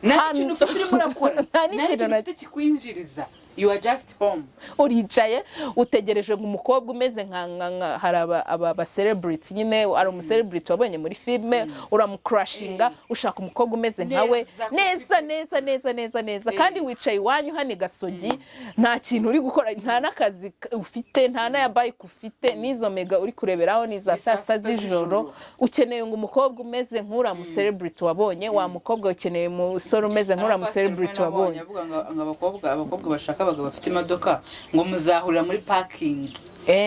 nta kintu ufite urimo urakora, nta n'ikintu ufite kikwinjiriza. You are just home. Uricaye utegereje ngo umukobwa umeze nka hari aba celebrity nyine, ari umucelebrity wabonye muri filme, uramucrushinga, ushaka umukobwa umeze nkawe neza, kandi wicaye iwanyu hane Gasogi, nta kintu uri gukora, nta n'akazi ufite, nta na ya bike ufite, n'izo mega uri kureberaho niza saa z'ijoro. Ukeneye ngo umukobwa umeze nk'ura mu celebrity wabonye, wa mukobwa ukeneye umusore umeze nk'ura mu celebrity wabonye. Abakobwa bashaka abagabo bafite imodoka ngo muzahurira muri parking,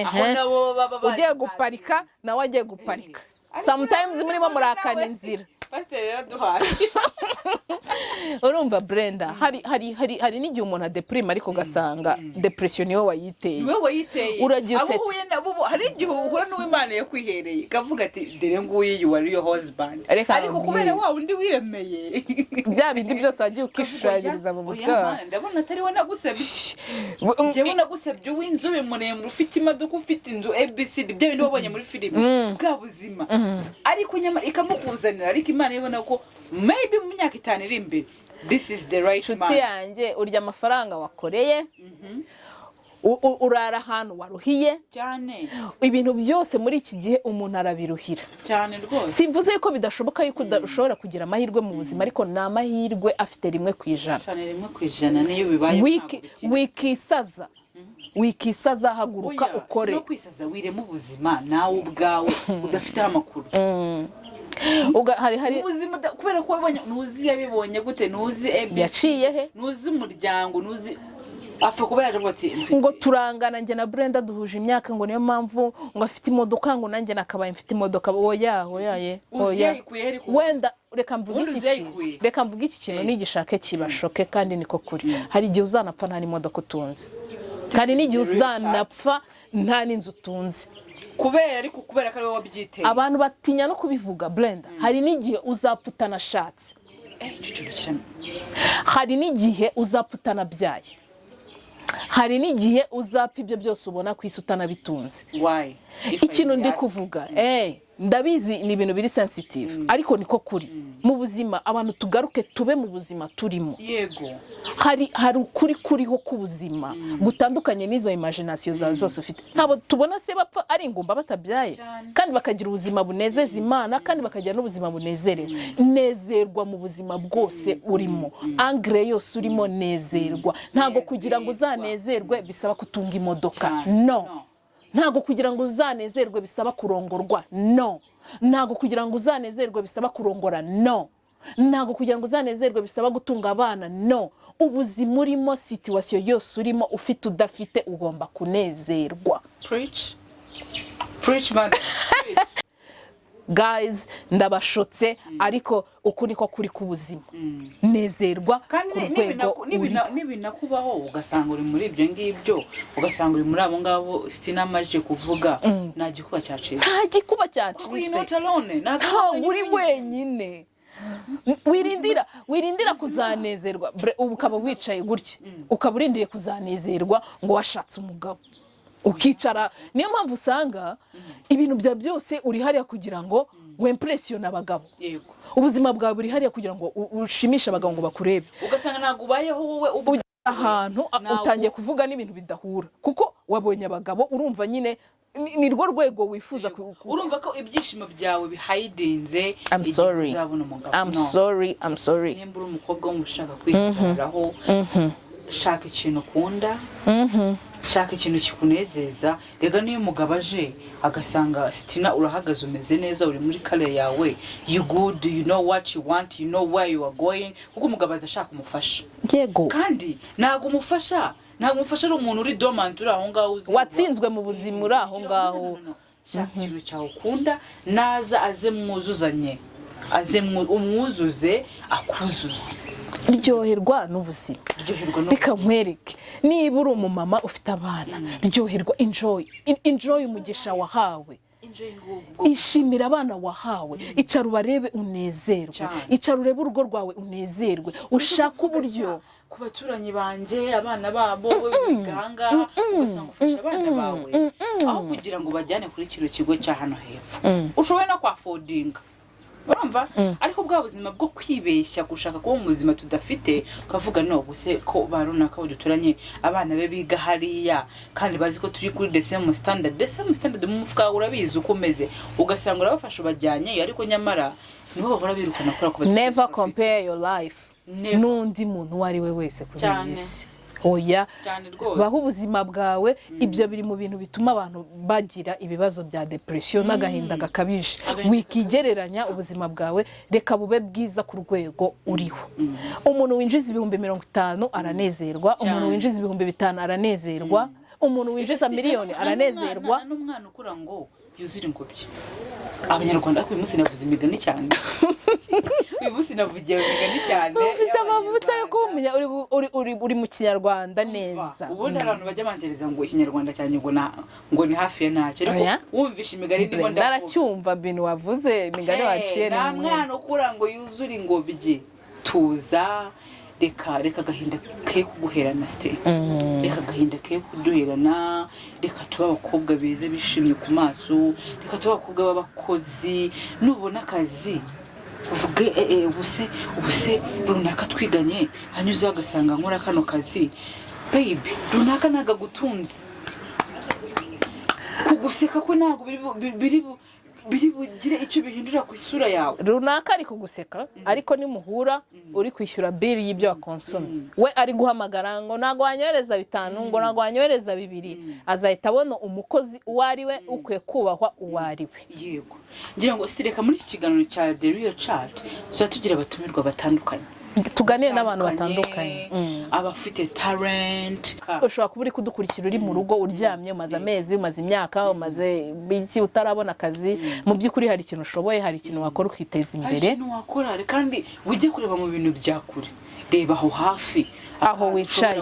aho nabo baba ugiye guparika nawe agiye guparika, sometimes murimo murakana inzira, pasiteri yaraduhaye. urumva Brenda hari n'igihe umuntu adeprime ariko ugasanga depression niwe wayiteye uragiye abo uhuye nabo hari igihe uhura n'uw'Imana yakwihereye kavuga ati dere nguye you are your husband ariko kubera wa undi wiremeye bya bindi byose wagiye ukishushanyiriza mu mutwe wawe ndabona atari we nagusebye njyewe nagusebye w'inzobe muremure ufite imodoka ufite inzu ABCD byo bintu wabonye muri filime bwa buzima ariko nyamara ikamukuzanira ariko Imana ibona ko maybe mu myaka 5 iri imbere this is the right man. Nshuti yanjye urya amafaranga wakoreye urara ahantu waruhiye cyane ibintu byose muri iki gihe umuntu arabiruhira cyane rwose. Simvuze ko bidashoboka yuko ushobora kugira amahirwe mu buzima ariko ni amahirwe afite 1%. cyane 1% niyo bibaye wikisaza haguruka ukore. No kwisaza wiremo ubuzima nawe ubwawe udafite amakuru. hari ubuzima kubera ko wabonye nuzi yabibonye gute nuzi yaciye he nuzi umuryango nuzi afa kuba yaje bati ngo turangana nge na Brenda duhuje imyaka ngo niyo mpamvu ngo afite imodoka ngo nanjye nakabaye mfite imodoka oya wenda reka mvuge iki kintu nigishake kibashoke kandi niko kuri hari igihe uzanapfa nta n'imodoka utunze kandi n'igihe uzanapfa nta n'inzu utunze kubera ko ari wowe wabyiteye. Abantu batinya no kubivuga Brenda hari n'igihe uzapfutana shatse hari n'igihe uzapfutana byaye hari n'igihe uzapfa ibyo byose ubona ku isi utanabitunze. Why? Ikintu ndi kuvuga ndabizi ni ibintu biri sensitive ariko niko kuri mu buzima abantu tugaruke tube mu buzima turimo. Yego hari ukuri kuriho ku buzima gutandukanye n'izo imagination zawe zose ufite. Ntabwo tubona se bapfa ari ingumba batabyaye kandi bakagira ubuzima bunezeza Imana kandi bakagira n'ubuzima bunezerewe. Nezerwa mu buzima bwose urimo angre yose urimo nezerwa. Ntabwo kugira ngo uzanezerwe bisaba kutunga imodoka no. Ntago kugira ngo uzanezerwe bisaba kurongorwa no. Ntago kugira ngo uzanezerwe bisaba kurongora no. Ntago kugira ngo uzanezerwe bisaba gutunga abana no. Ubuzima urimo situation yose urimo ufite udafite ugomba kunezerwa. Preach man. Guys ndabashotse ariko uku niko kuri kubuzima nezerwa kandi nibinakubaho ugasanga uri muri ibyo ngibyo ugasanga uri muri abo ngabo Stinah maje kuvuga nta gikuba cyacitse uri wenyine wirindira kuzanezerwa ukaba wicaye gutya ukaba urindiye kuzanezerwa ngo washatse umugabo ukicara. Niyo mpamvu usanga ibintu bya byose uri hariya kugira ngo wempressione abagabo. Ubuzima bwawe buri hariya kugira ngo ushimishe abagabo ngo bakurebe. Ugasanga ntago ubayeho wowe ahantu utangiye kuvuga n'ibintu bidahura kuko wabonye abagabo urumva nyine ni rwo rwego wifuza urumva ko ibyishimo byawe bihidinze. I'm sorry nimba uri umukobwa w'umushaka kwitwaraho shaka ikintu ukunda shaka ikintu kikunezeza. Rega niyo umugabo aje agasanga Stinah urahagaze umeze neza uri muri kare yawe you good you know what you want you know where you are going kuko umugabo azashaka umufasha. Yego kandi ntago umufasha ari umuntu uri dormant uri aho ngaho watsinzwe mu buzima uri aho ngaho. Shaka ikintu cyawe ukunda naza aze mwuzuzanye umwuzuze akuzuze. Ryoherwa n'ubuzima. Reka nkwereke niba uri umumama ufite abana ryoherwa enjoy umugisha wahawe. Ishimira abana wahawe icara ubarebe unezerwe icara urebe urugo rwawe unezerwe ushaka uburyo ku baturanyi banje abana babo biganga ugasanga ufasha abana bawe aho kugira ngo bajyane kuri kiro kigo cya hano hepfo ushoboye no kwa fodinga urumva ariko bwa buzima bwo kwibeshya gushaka kuba mu buzima tudafite ukavuga no buse ko barunaka uduturanye abana be biga hariya kandi bazi ko turi kuri the same standard mu mufuka urabizi ukomeze ugasanga urabafasha ubajyanye ariko nyamara nibo bahora birukana kora ko never compare your life n'undi muntu wari we wese kuri isi. Oya baho ubuzima bwawe ibyo biri mu bintu bituma abantu bagira ibibazo bya depression n'agahinda gakabije. Wikigereranya ubuzima bwawe reka bube bwiza ku rwego uriho. Umuntu winjiza 50,000 aranezerwa, umuntu winjiza 5,000 aranezerwa, umuntu winjiza miliyoni aranezerwa. N'umwana ukura ngo yuzire ingobyi. Abanyarwanda ko uyu munsi navuze imigani cyane uyu navugiye imigani cyane ufite amavuta yo kumenya uri mu kinyarwanda neza ubundi abantu bajya banzereza ngo ikinyarwanda cyane ngo ni hafi ya ntacyo ariko wumvisha imigani ndimo ndaracyumva bintu wavuze imigani waciye nta mwana ukura ngo yuzure ingobyi tuza reka agahinda ke kuguherana ste reka agahinda ke kuduherana reka tuba abakobwa beza bishimye ku maso reka tuba abakobwa b'abakozi nubona akazi uvuge ubuse runaka twiganye hanyuze agasanga nkora kano kazi baby runaka nagagutunze kuguseka ko ntago biri bugire icyo bihindura ku isura yawe runaka ari kuguseka ariko nimuhura uri kwishyura bill y'ibyo wakonsomye we ari guhamagara ngo ntago wanyohereza 5 ngo ntago wanyohereza 2 azahita abona umukozi uwari we ukwiye kubahwa uwari we yego ngira ngo sireka muri iki kiganiro cya The Real Chat tugira abatumirwa batandukanye tuganire n'abantu batandukanye abafite talent ushobora kuba uri kudukurikira uri mu rugo uryamye umaze amezi umaze imyaka umaze biki utarabona akazi mu by'ukuri hari ikintu ushoboye hari ikintu wakora ukiteza imbere hari ikintu wakora kandi ujye kureba mu bintu bya kure reba aho hafi aho wicaye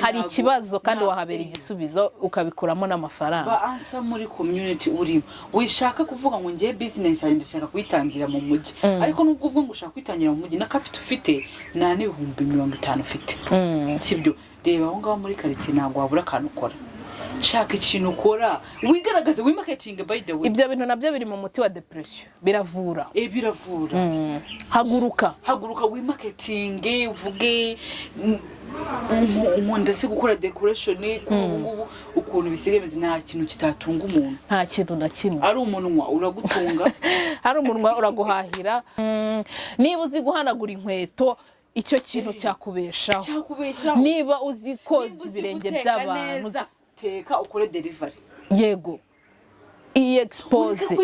hari ikibazo kandi wahabera igisubizo ukabikuramo n'amafaranga ba ansa muri community urimo wishaka kuvuga ngo ngiye business ari ndashaka kuyitangira mu mujyi ariko nubwo uvuga ngo ushaka kwitangira mu mujyi na capital ufite na n'ibihumbi 50 ufite sibyo reba aho ngaho muri quartier ntago wabura kantu ukora shaka ikintu ukora wigaragaze wi marketing by the way ibyo bintu nabyo biri mu muti wa depression biravura biravura haguruka wi marketing uvuge umuntu se gukora decoration kubu ukuntu bisigemeze nta kintu kitatunga umuntu nta kintu na kimwe ari umunwa uragutunga ari umunwa uraguhahira niba uzi guhanagura inkweto icyo kintu cyakubeshaho niba uzi koza ibirenge by'abantu teka ukore delivery yego expose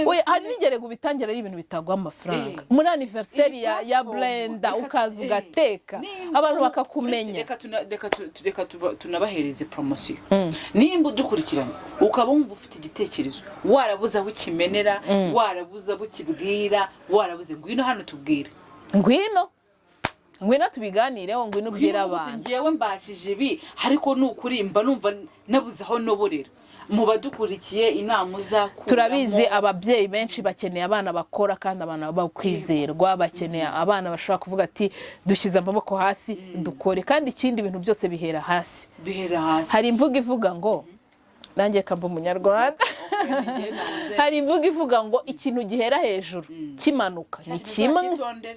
we hari nigere gubitangira ari ibintu bitagwa amafaranga muri anniversary ya Brenda ukaza ugateka abantu bakakumenya reka tunabahereze promotion nimba udukurikiranye ukaba wumva ufite igitekerezo warabuza bukimenera warabuza bukibwira warabuze ngwino hano tubwire ngwino tubiganireho ngwino ubwira abantu ngiyewe mbashije ibi ariko nukurimba numva nabuze aho noborera mu badukurikiye inama uzakura turabizi ababyeyi benshi bakeneye abana bakora kandi abana bakwizerwa bakeneye abana bashobora kuvuga ati dushyize amaboko hasi dukore kandi ikindi ibintu byose bihera hasi hari imvugo ivuga ngo nanjye kamba umunyarwanda hari imvugo ivuga ngo ikintu gihera hejuru kimanuka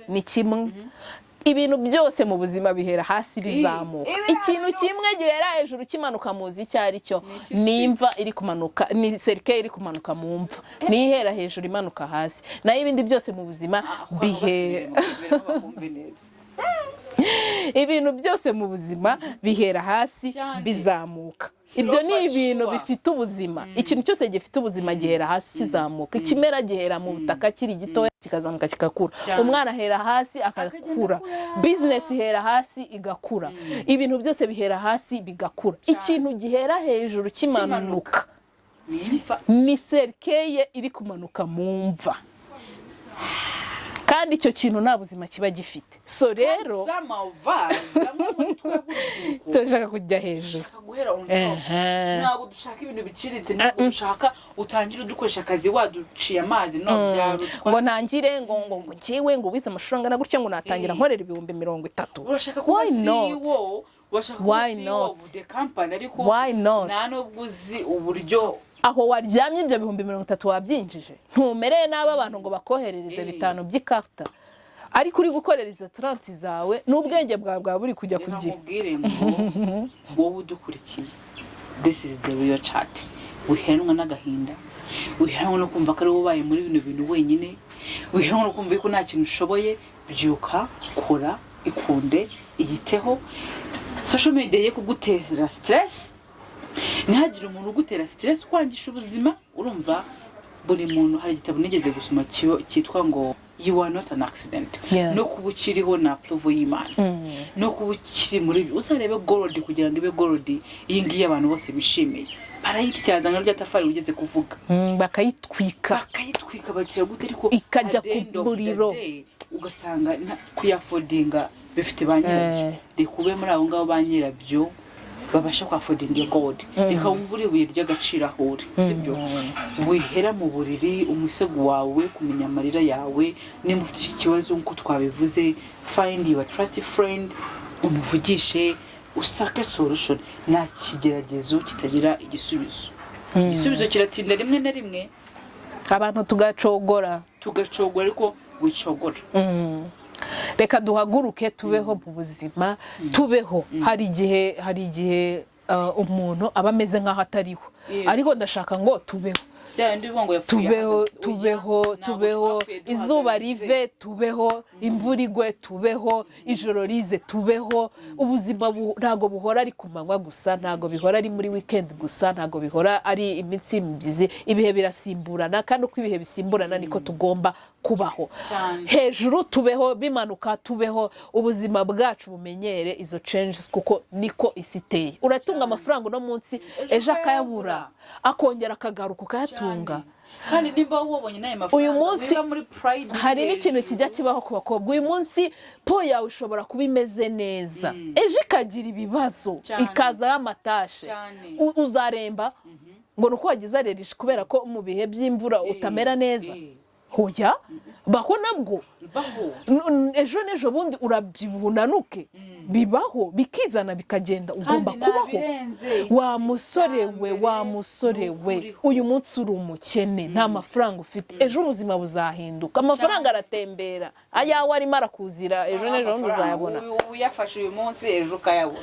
ni kimwe ibintu byose mu buzima bihera hasi bizamuka ikintu kimwe gihera hejuru kimanuka muzi cyari cyo nimva iri kumanuka ni serike iri kumanuka mu mva nihera hejuru imanuka hasi nayo ibindi byose mu buzima bihera ibintu byose mu buzima bihera hasi bizamuka ibyo ni ibintu bifite ubuzima ikintu cyose gifite ubuzima gihera hasi kizamuka ikimera gihera mu butaka kiri gitoya kikazamuka kigakura umwana ahera hasi akakura business ihera hasi igakura ibintu byose bihera hasi bigakura ikintu gihera hejuru kimanuka ni serikeye iri kumanuka mu mva kandi icyo kintu nta buzima kiba gifite so rero turashaka kujya hejuru ntabwo dushaka ibintu biciriritse ntabwo dushaka utangire udukoresha akazi waduciye amazi ngo ntangire ngo ngiwe ngo wize amashuri angana gutya ngo natangira nkorera 30,000 urashaka kuba CEO why not why not nta nubwo uzi uburyo aho waryamye ibyo 30,000 wabyinjije ntumereye n'aba abantu ngo bakoherereze 5 by'ikarta ariko uri gukorera izo 30 zawe n'ubwenge bwa buri kujya kugira wowe udukurikiye this is the real chat wihenwa n'agahinda wihenwa no kumva ko ari ubaye muri bino bintu wenyine wihenwa no kumva ko nta kintu ushoboye byuka kora ikunde iyiteho social media ye kugutera stress ntihagire umuntu ugutera stress kwangisha ubuzima urumva buri muntu hari igitabo nigeze gusoma cyitwa ngo you are not an accident no kubukiriho na approval y'Imana no kubukiri muri uzarebe gold kugira ngo ibe gold iyi ngiye abantu bose bishimiye barayityaza nka rya tafari ugeze kuvuga bakayitwika bagira gute ariko ikajya ku muriro ugasanga kuyafodinga bifite ba nyirabyo reka ube muri abo ngabo ba nyirabyo babasha kwafodinga gold reka wumva uri ibuye ry'agaciro aho uri sibyo wihera mu buriri umusego wawe kumenya amarira yawe nimba ufite ikibazo nk'uko twabivuze find your trusted friend umuvugishe usake solution nta kigeragezo kitagira igisubizo kiratinda rimwe na rimwe abantu tugacogora ariko wicogora reka duhaguruke tubeho mu buzima tubeho hari igihe umuntu aba ameze nk'aho atariho ariko ndashaka ngo tubeho izuba rive tubeho imvura igwe tubeho ijoro rize tubeho ubuzima ntago buhora ari ku manywa gusa ntago bihora ari muri weekend gusa ntago bihora ari iminsi mibyizi ibihe birasimburana kandi uko ibihe bisimburana niko tugomba kubaho hejuru tubeho bimanuka tubeho ubuzima bwacu bumenyere izo changes kuko niko isi iteye uratunga amafaranga uno munsi ejo akayabura akongera akagaruka ukayatunga kandi nimba wabonye naye mafaranga uyu munsi hari n'ikintu kijya kibaho ku bakobwa uyu munsi po yawe ushobora kuba imeze neza ejo ikagira ibibazo ikaza y'amatashe uzaremba ngo nuko wagize arerisha kubera ko mu bihe by'imvura utamera neza hoya baho nabwo ejo n'ejo bundi urabyibunanuke bibaho bikizana bikagenda ugomba kubaho wa musore we uyu munsi uri umukene nta mafaranga ufite ejo ubuzima buzahinduka amafaranga aratembera ayawe arimo arakuzira ejo n'ejo bundi uzayabona uyafashe uyu munsi ejo ukayabona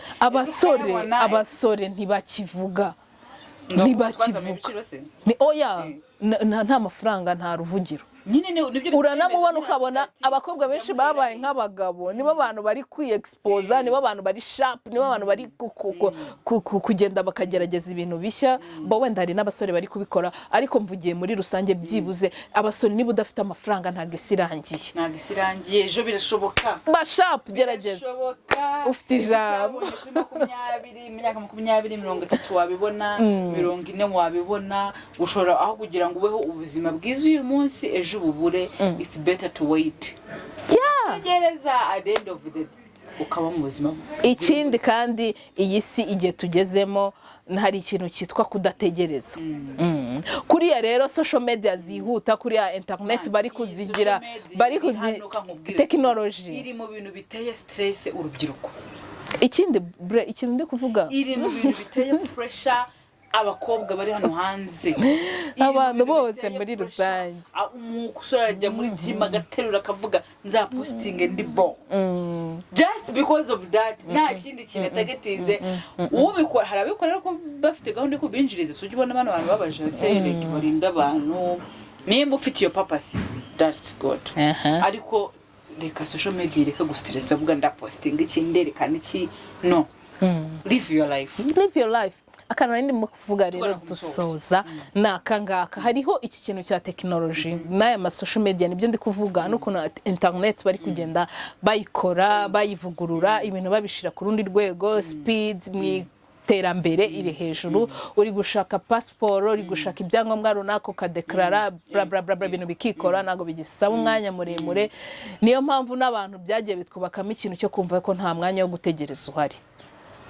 abasore ntibakivuga oya nta mafaranga nta ruvugiro uranamubona ukabona abakobwa benshi babaye nk'abagabo nibo abantu bari kwiexposa nibo abantu bari sharp nibo abantu bari kugenda bakagerageza ibintu bishya bo wenda hari n'abasore bari kubikora ariko mvugiye muri rusange byibuze abasore niba udafite amafaranga ntago isirangiye ejo birashoboka ba sharp gerageza ufite ijambo imyaka 20 30 wabibona 40 wabibona ushobora aho kugira ngo ubeho ubuzima bwiza uyu munsi ejo ububure it's better to wait gereza at the end of the day ukaba mu buzima ikindi kandi iyi si igihe tugezemo hari ikintu cyitwa kudategereza kuriya rero social media zihuta kuriya internet bari kuzigira technology iri mu bintu biteye stress urubyiruko ikindi ndi kuvuga iri mu bintu biteye pressure abakobwa bari hano hanze abantu bose muri rusange umusore ajya muri gym agaterura akavuga nzapostinge ndi bo just because of that nta kindi kintu atagetinze ubikora harabikora ko bafite gahunda ko binjiriza so ubona abantu babaje select barinda abantu nimba ufite iyo purpose that's good ariko reka social media reka gustressa avuga ndapostinga iki nderekana iki no live your life akantu ndimo kuvuga rero dusoza nakangaka hariho iki kintu cya technology n'aya ma social media nibyo ndi kuvuga n'ukuntu internet bari kugenda bayikora bayivugurura ibintu babishira ku rundi rwego speed terambere iri hejuru uri gushaka passport uri gushaka ibyangombwa runaka ukadeklara bla bla bla ibintu bikikora nago bigisaba umwanya muremure niyo mpamvu n'abantu byagiye bitwubakamo ikintu cyo kumva ko nta mwanya wo gutegereza uhari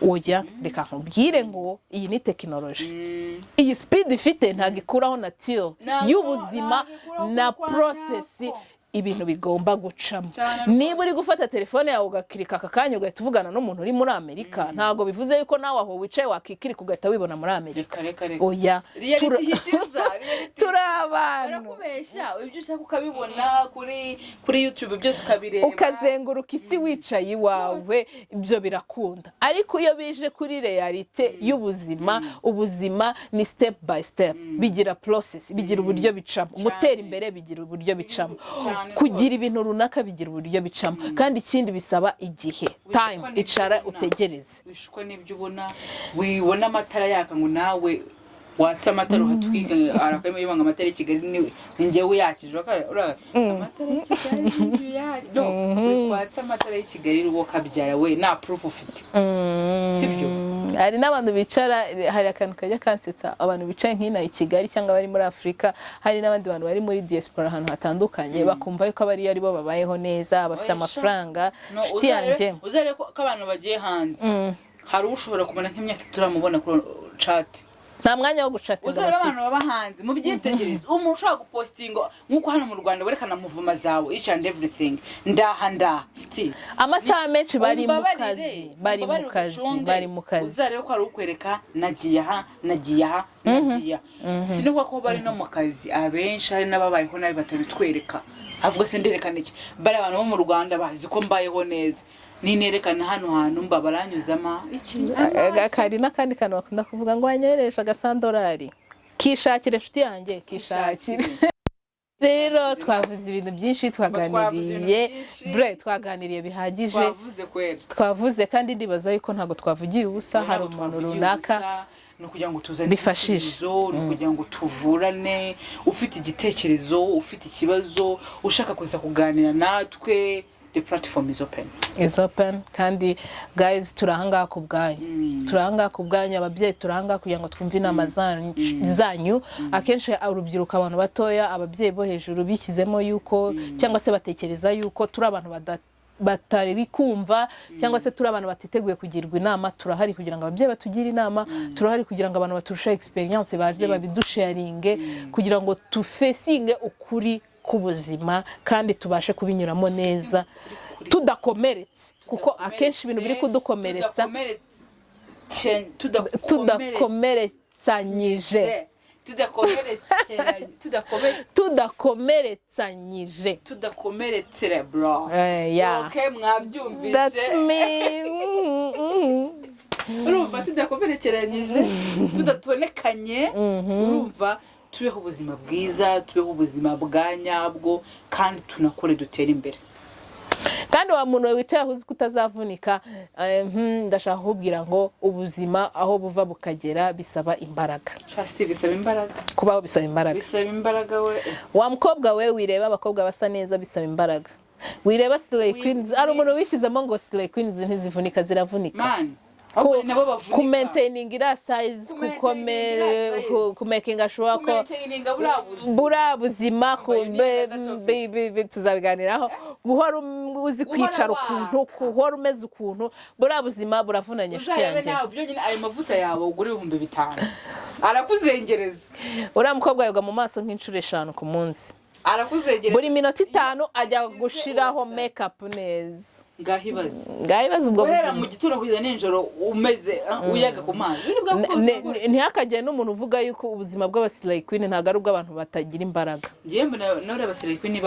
oya reka nkubwire ngo iyi ni technology iyi speed ifite ntago ikuraho nature y'ubuzima na process ibintu bigomba gucamo niba uri gufata telefone yawe ugakirika akakanya ugahita uvugana n'umuntu uri muri Amerika ntago bivuze yuko nawe aho wicaye wakikirika ugahita wibona muri Amerika oya turi abantu barakubeshya ibyo ushaka ukabibona kuri YouTube byose ukabireba ukazenguruka isi wicaye iwawe ibyo birakunda ariko iyo bije kuri realite y'ubuzima ubuzima ni step by step bigira process bigira uburyo bicamo gutera imbere bigira uburyo bicamo kugira ibintu runaka bigira uburyo bicamo kandi ikindi bisaba igihe time icara utegereze wishukwa n'ibyo ubona wibona amatara yaka ngo nawe watsa amatara uhatwika arakayimo yibanga amatara y'Kigali ningewe yakije amatara y'Kigali no watsa amatara y'Kigali rubo kabyara we na proof ufite sibyo hari n'abantu bicara, hari akantu kajya kansetsa, abantu bicaye nk'ina i Kigali cyangwa bari muri Afrika, hari n'abandi bantu bari muri diaspora ahantu hatandukanye bakumva yuko abari ari bo babayeho neza, bafite amafaranga. Nshuti yanjye uzare ko abantu bagiye hanze, hari ushobora kubona nk'imyaka turamubona kuri chat, nta mwanya wo gucatinga. uzare abantu baba hanze mu byitegerezo, umuntu ushaka gupostinga nkuko hano mu Rwanda werekana muvuma zawe each and everything, ndaha still amasaha menshi bari mu kazi, uzare ko ari ukwereka nagiye nagiye sinuko ko bari no mu kazi, abenshi hari n'ababayeho nabi batabitwereka, avuga se nderekana iki, bari abantu bo mu Rwanda bazi ko mbayeho neza, ninerekana hano hantu mba baranyuzama iki akari n'akandi kantu bakunda kuvuga ngo wanyoresha $100 kishakire nshuti yanjye, kishakire. Rero twavuze ibintu byinshi, twaganiriye bihagije, twavuze kandi ndibaza yuko ntago twavugiye ubusa, hari umuntu runaka no kugira ngo tuzane ibisubizo, no kugira ngo tuvurane, ufite igitekerezo, ufite ikibazo, ushaka kuza kuganira natwe, the platform is open. It's open. Kandi guys, turahanga ku bwanyu, ababyeyi turahanga kugira ngo twumve inama zanyu. Akenshi urubyiruko, abantu batoya, ababyeyi bo hejuru bishyizemo yuko cyangwa se batekereza yuko turi abantu batari kumva, cyangwa se turi abantu batiteguye kugirwa inama. Turahari kugira ngo ababyeyi batugire inama, turahari kugira ngo abantu baturusha experience baje babidusharinge, kugira ngo tufesinge ukuri kubuzima kandi tubashe kubinyuramo neza tudakomeretse, kuko akenshi ibintu biri kudukomeretsa tudakomeretsere bro. Okay, mwabyumvise. That's me. Urumva tudakomerekeranyije, tudatonekanye, urumva tubeho ubuzima bwiza, tubeho ubuzima bwa nyabwo, kandi tunakore dutera imbere. Kandi wa muntu wicaye ahuze kutazavunika, ndashaka kubwira ngo ubuzima aho buva bukagera bisaba imbaraga. Trust bisaba imbaraga. Kubaho bisaba imbaraga. Bisaba imbaraga we. Wa mukobwa we wireba abakobwa basa neza bisaba imbaraga. Wireba Slay Queens, ari umuntu wishyizemo ngo Slay Queens ntizivunika, ziravunika. Man. Ku maintaining ira size, ku making sure ko bura buzima, ku baby tuzabiganiraho, guhora uzi kwicara ukuntu, guhora umeze ukuntu, bura buzima buravunanye nshuti yanjye. Nawe byo nyine ayo mavuta yawe ugura 5,000 arakuzengereza. Uriya mukobwa yoga mu maso nk'inshuro 5 ku munsi, arakuzengereza buri minota 5 ajya gushiraho makeup neza. Ngahibaza ubwo buzima mu gituro kwiza ninjoro umeze uyaga ku mazi, ntihakajye n'umuntu uvuga yuko ubuzima bw'abaslay queen ntago ari ubw'abantu batagira imbaraga. Njyembe nawe abaslay queen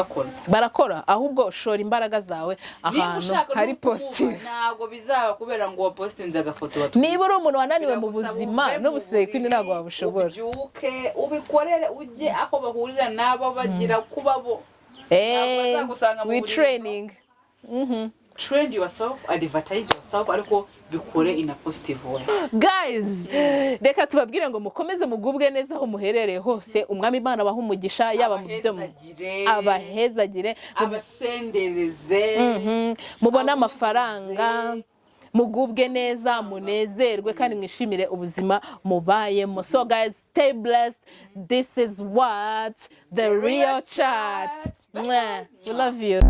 barakora, ahubwo shora imbaraga zawe ahantu hari positive. Ntago bizaba kubera ngo wapostinze agafoto watu. Niba uri umuntu wananiwe mu buzima n'ubuslay queen ntago wabushobora. Ubyuke ubikorere, ujye aho bahurira nabo bagira kubabo. We training. Train yourself, advertise yourself, ariko bikore in a positive way. Guys, reka tubabwire ngo mukomeze mugubwe neza aho muherereye hose, umwami Imana abaha umugisha, yaba mu byo abahezagire, abasendereze, mubona amafaranga, mugubwe neza, munezerwe kandi mwishimire ubuzima mubayemo. So guys, stay blessed. This is what the real chat. We love you.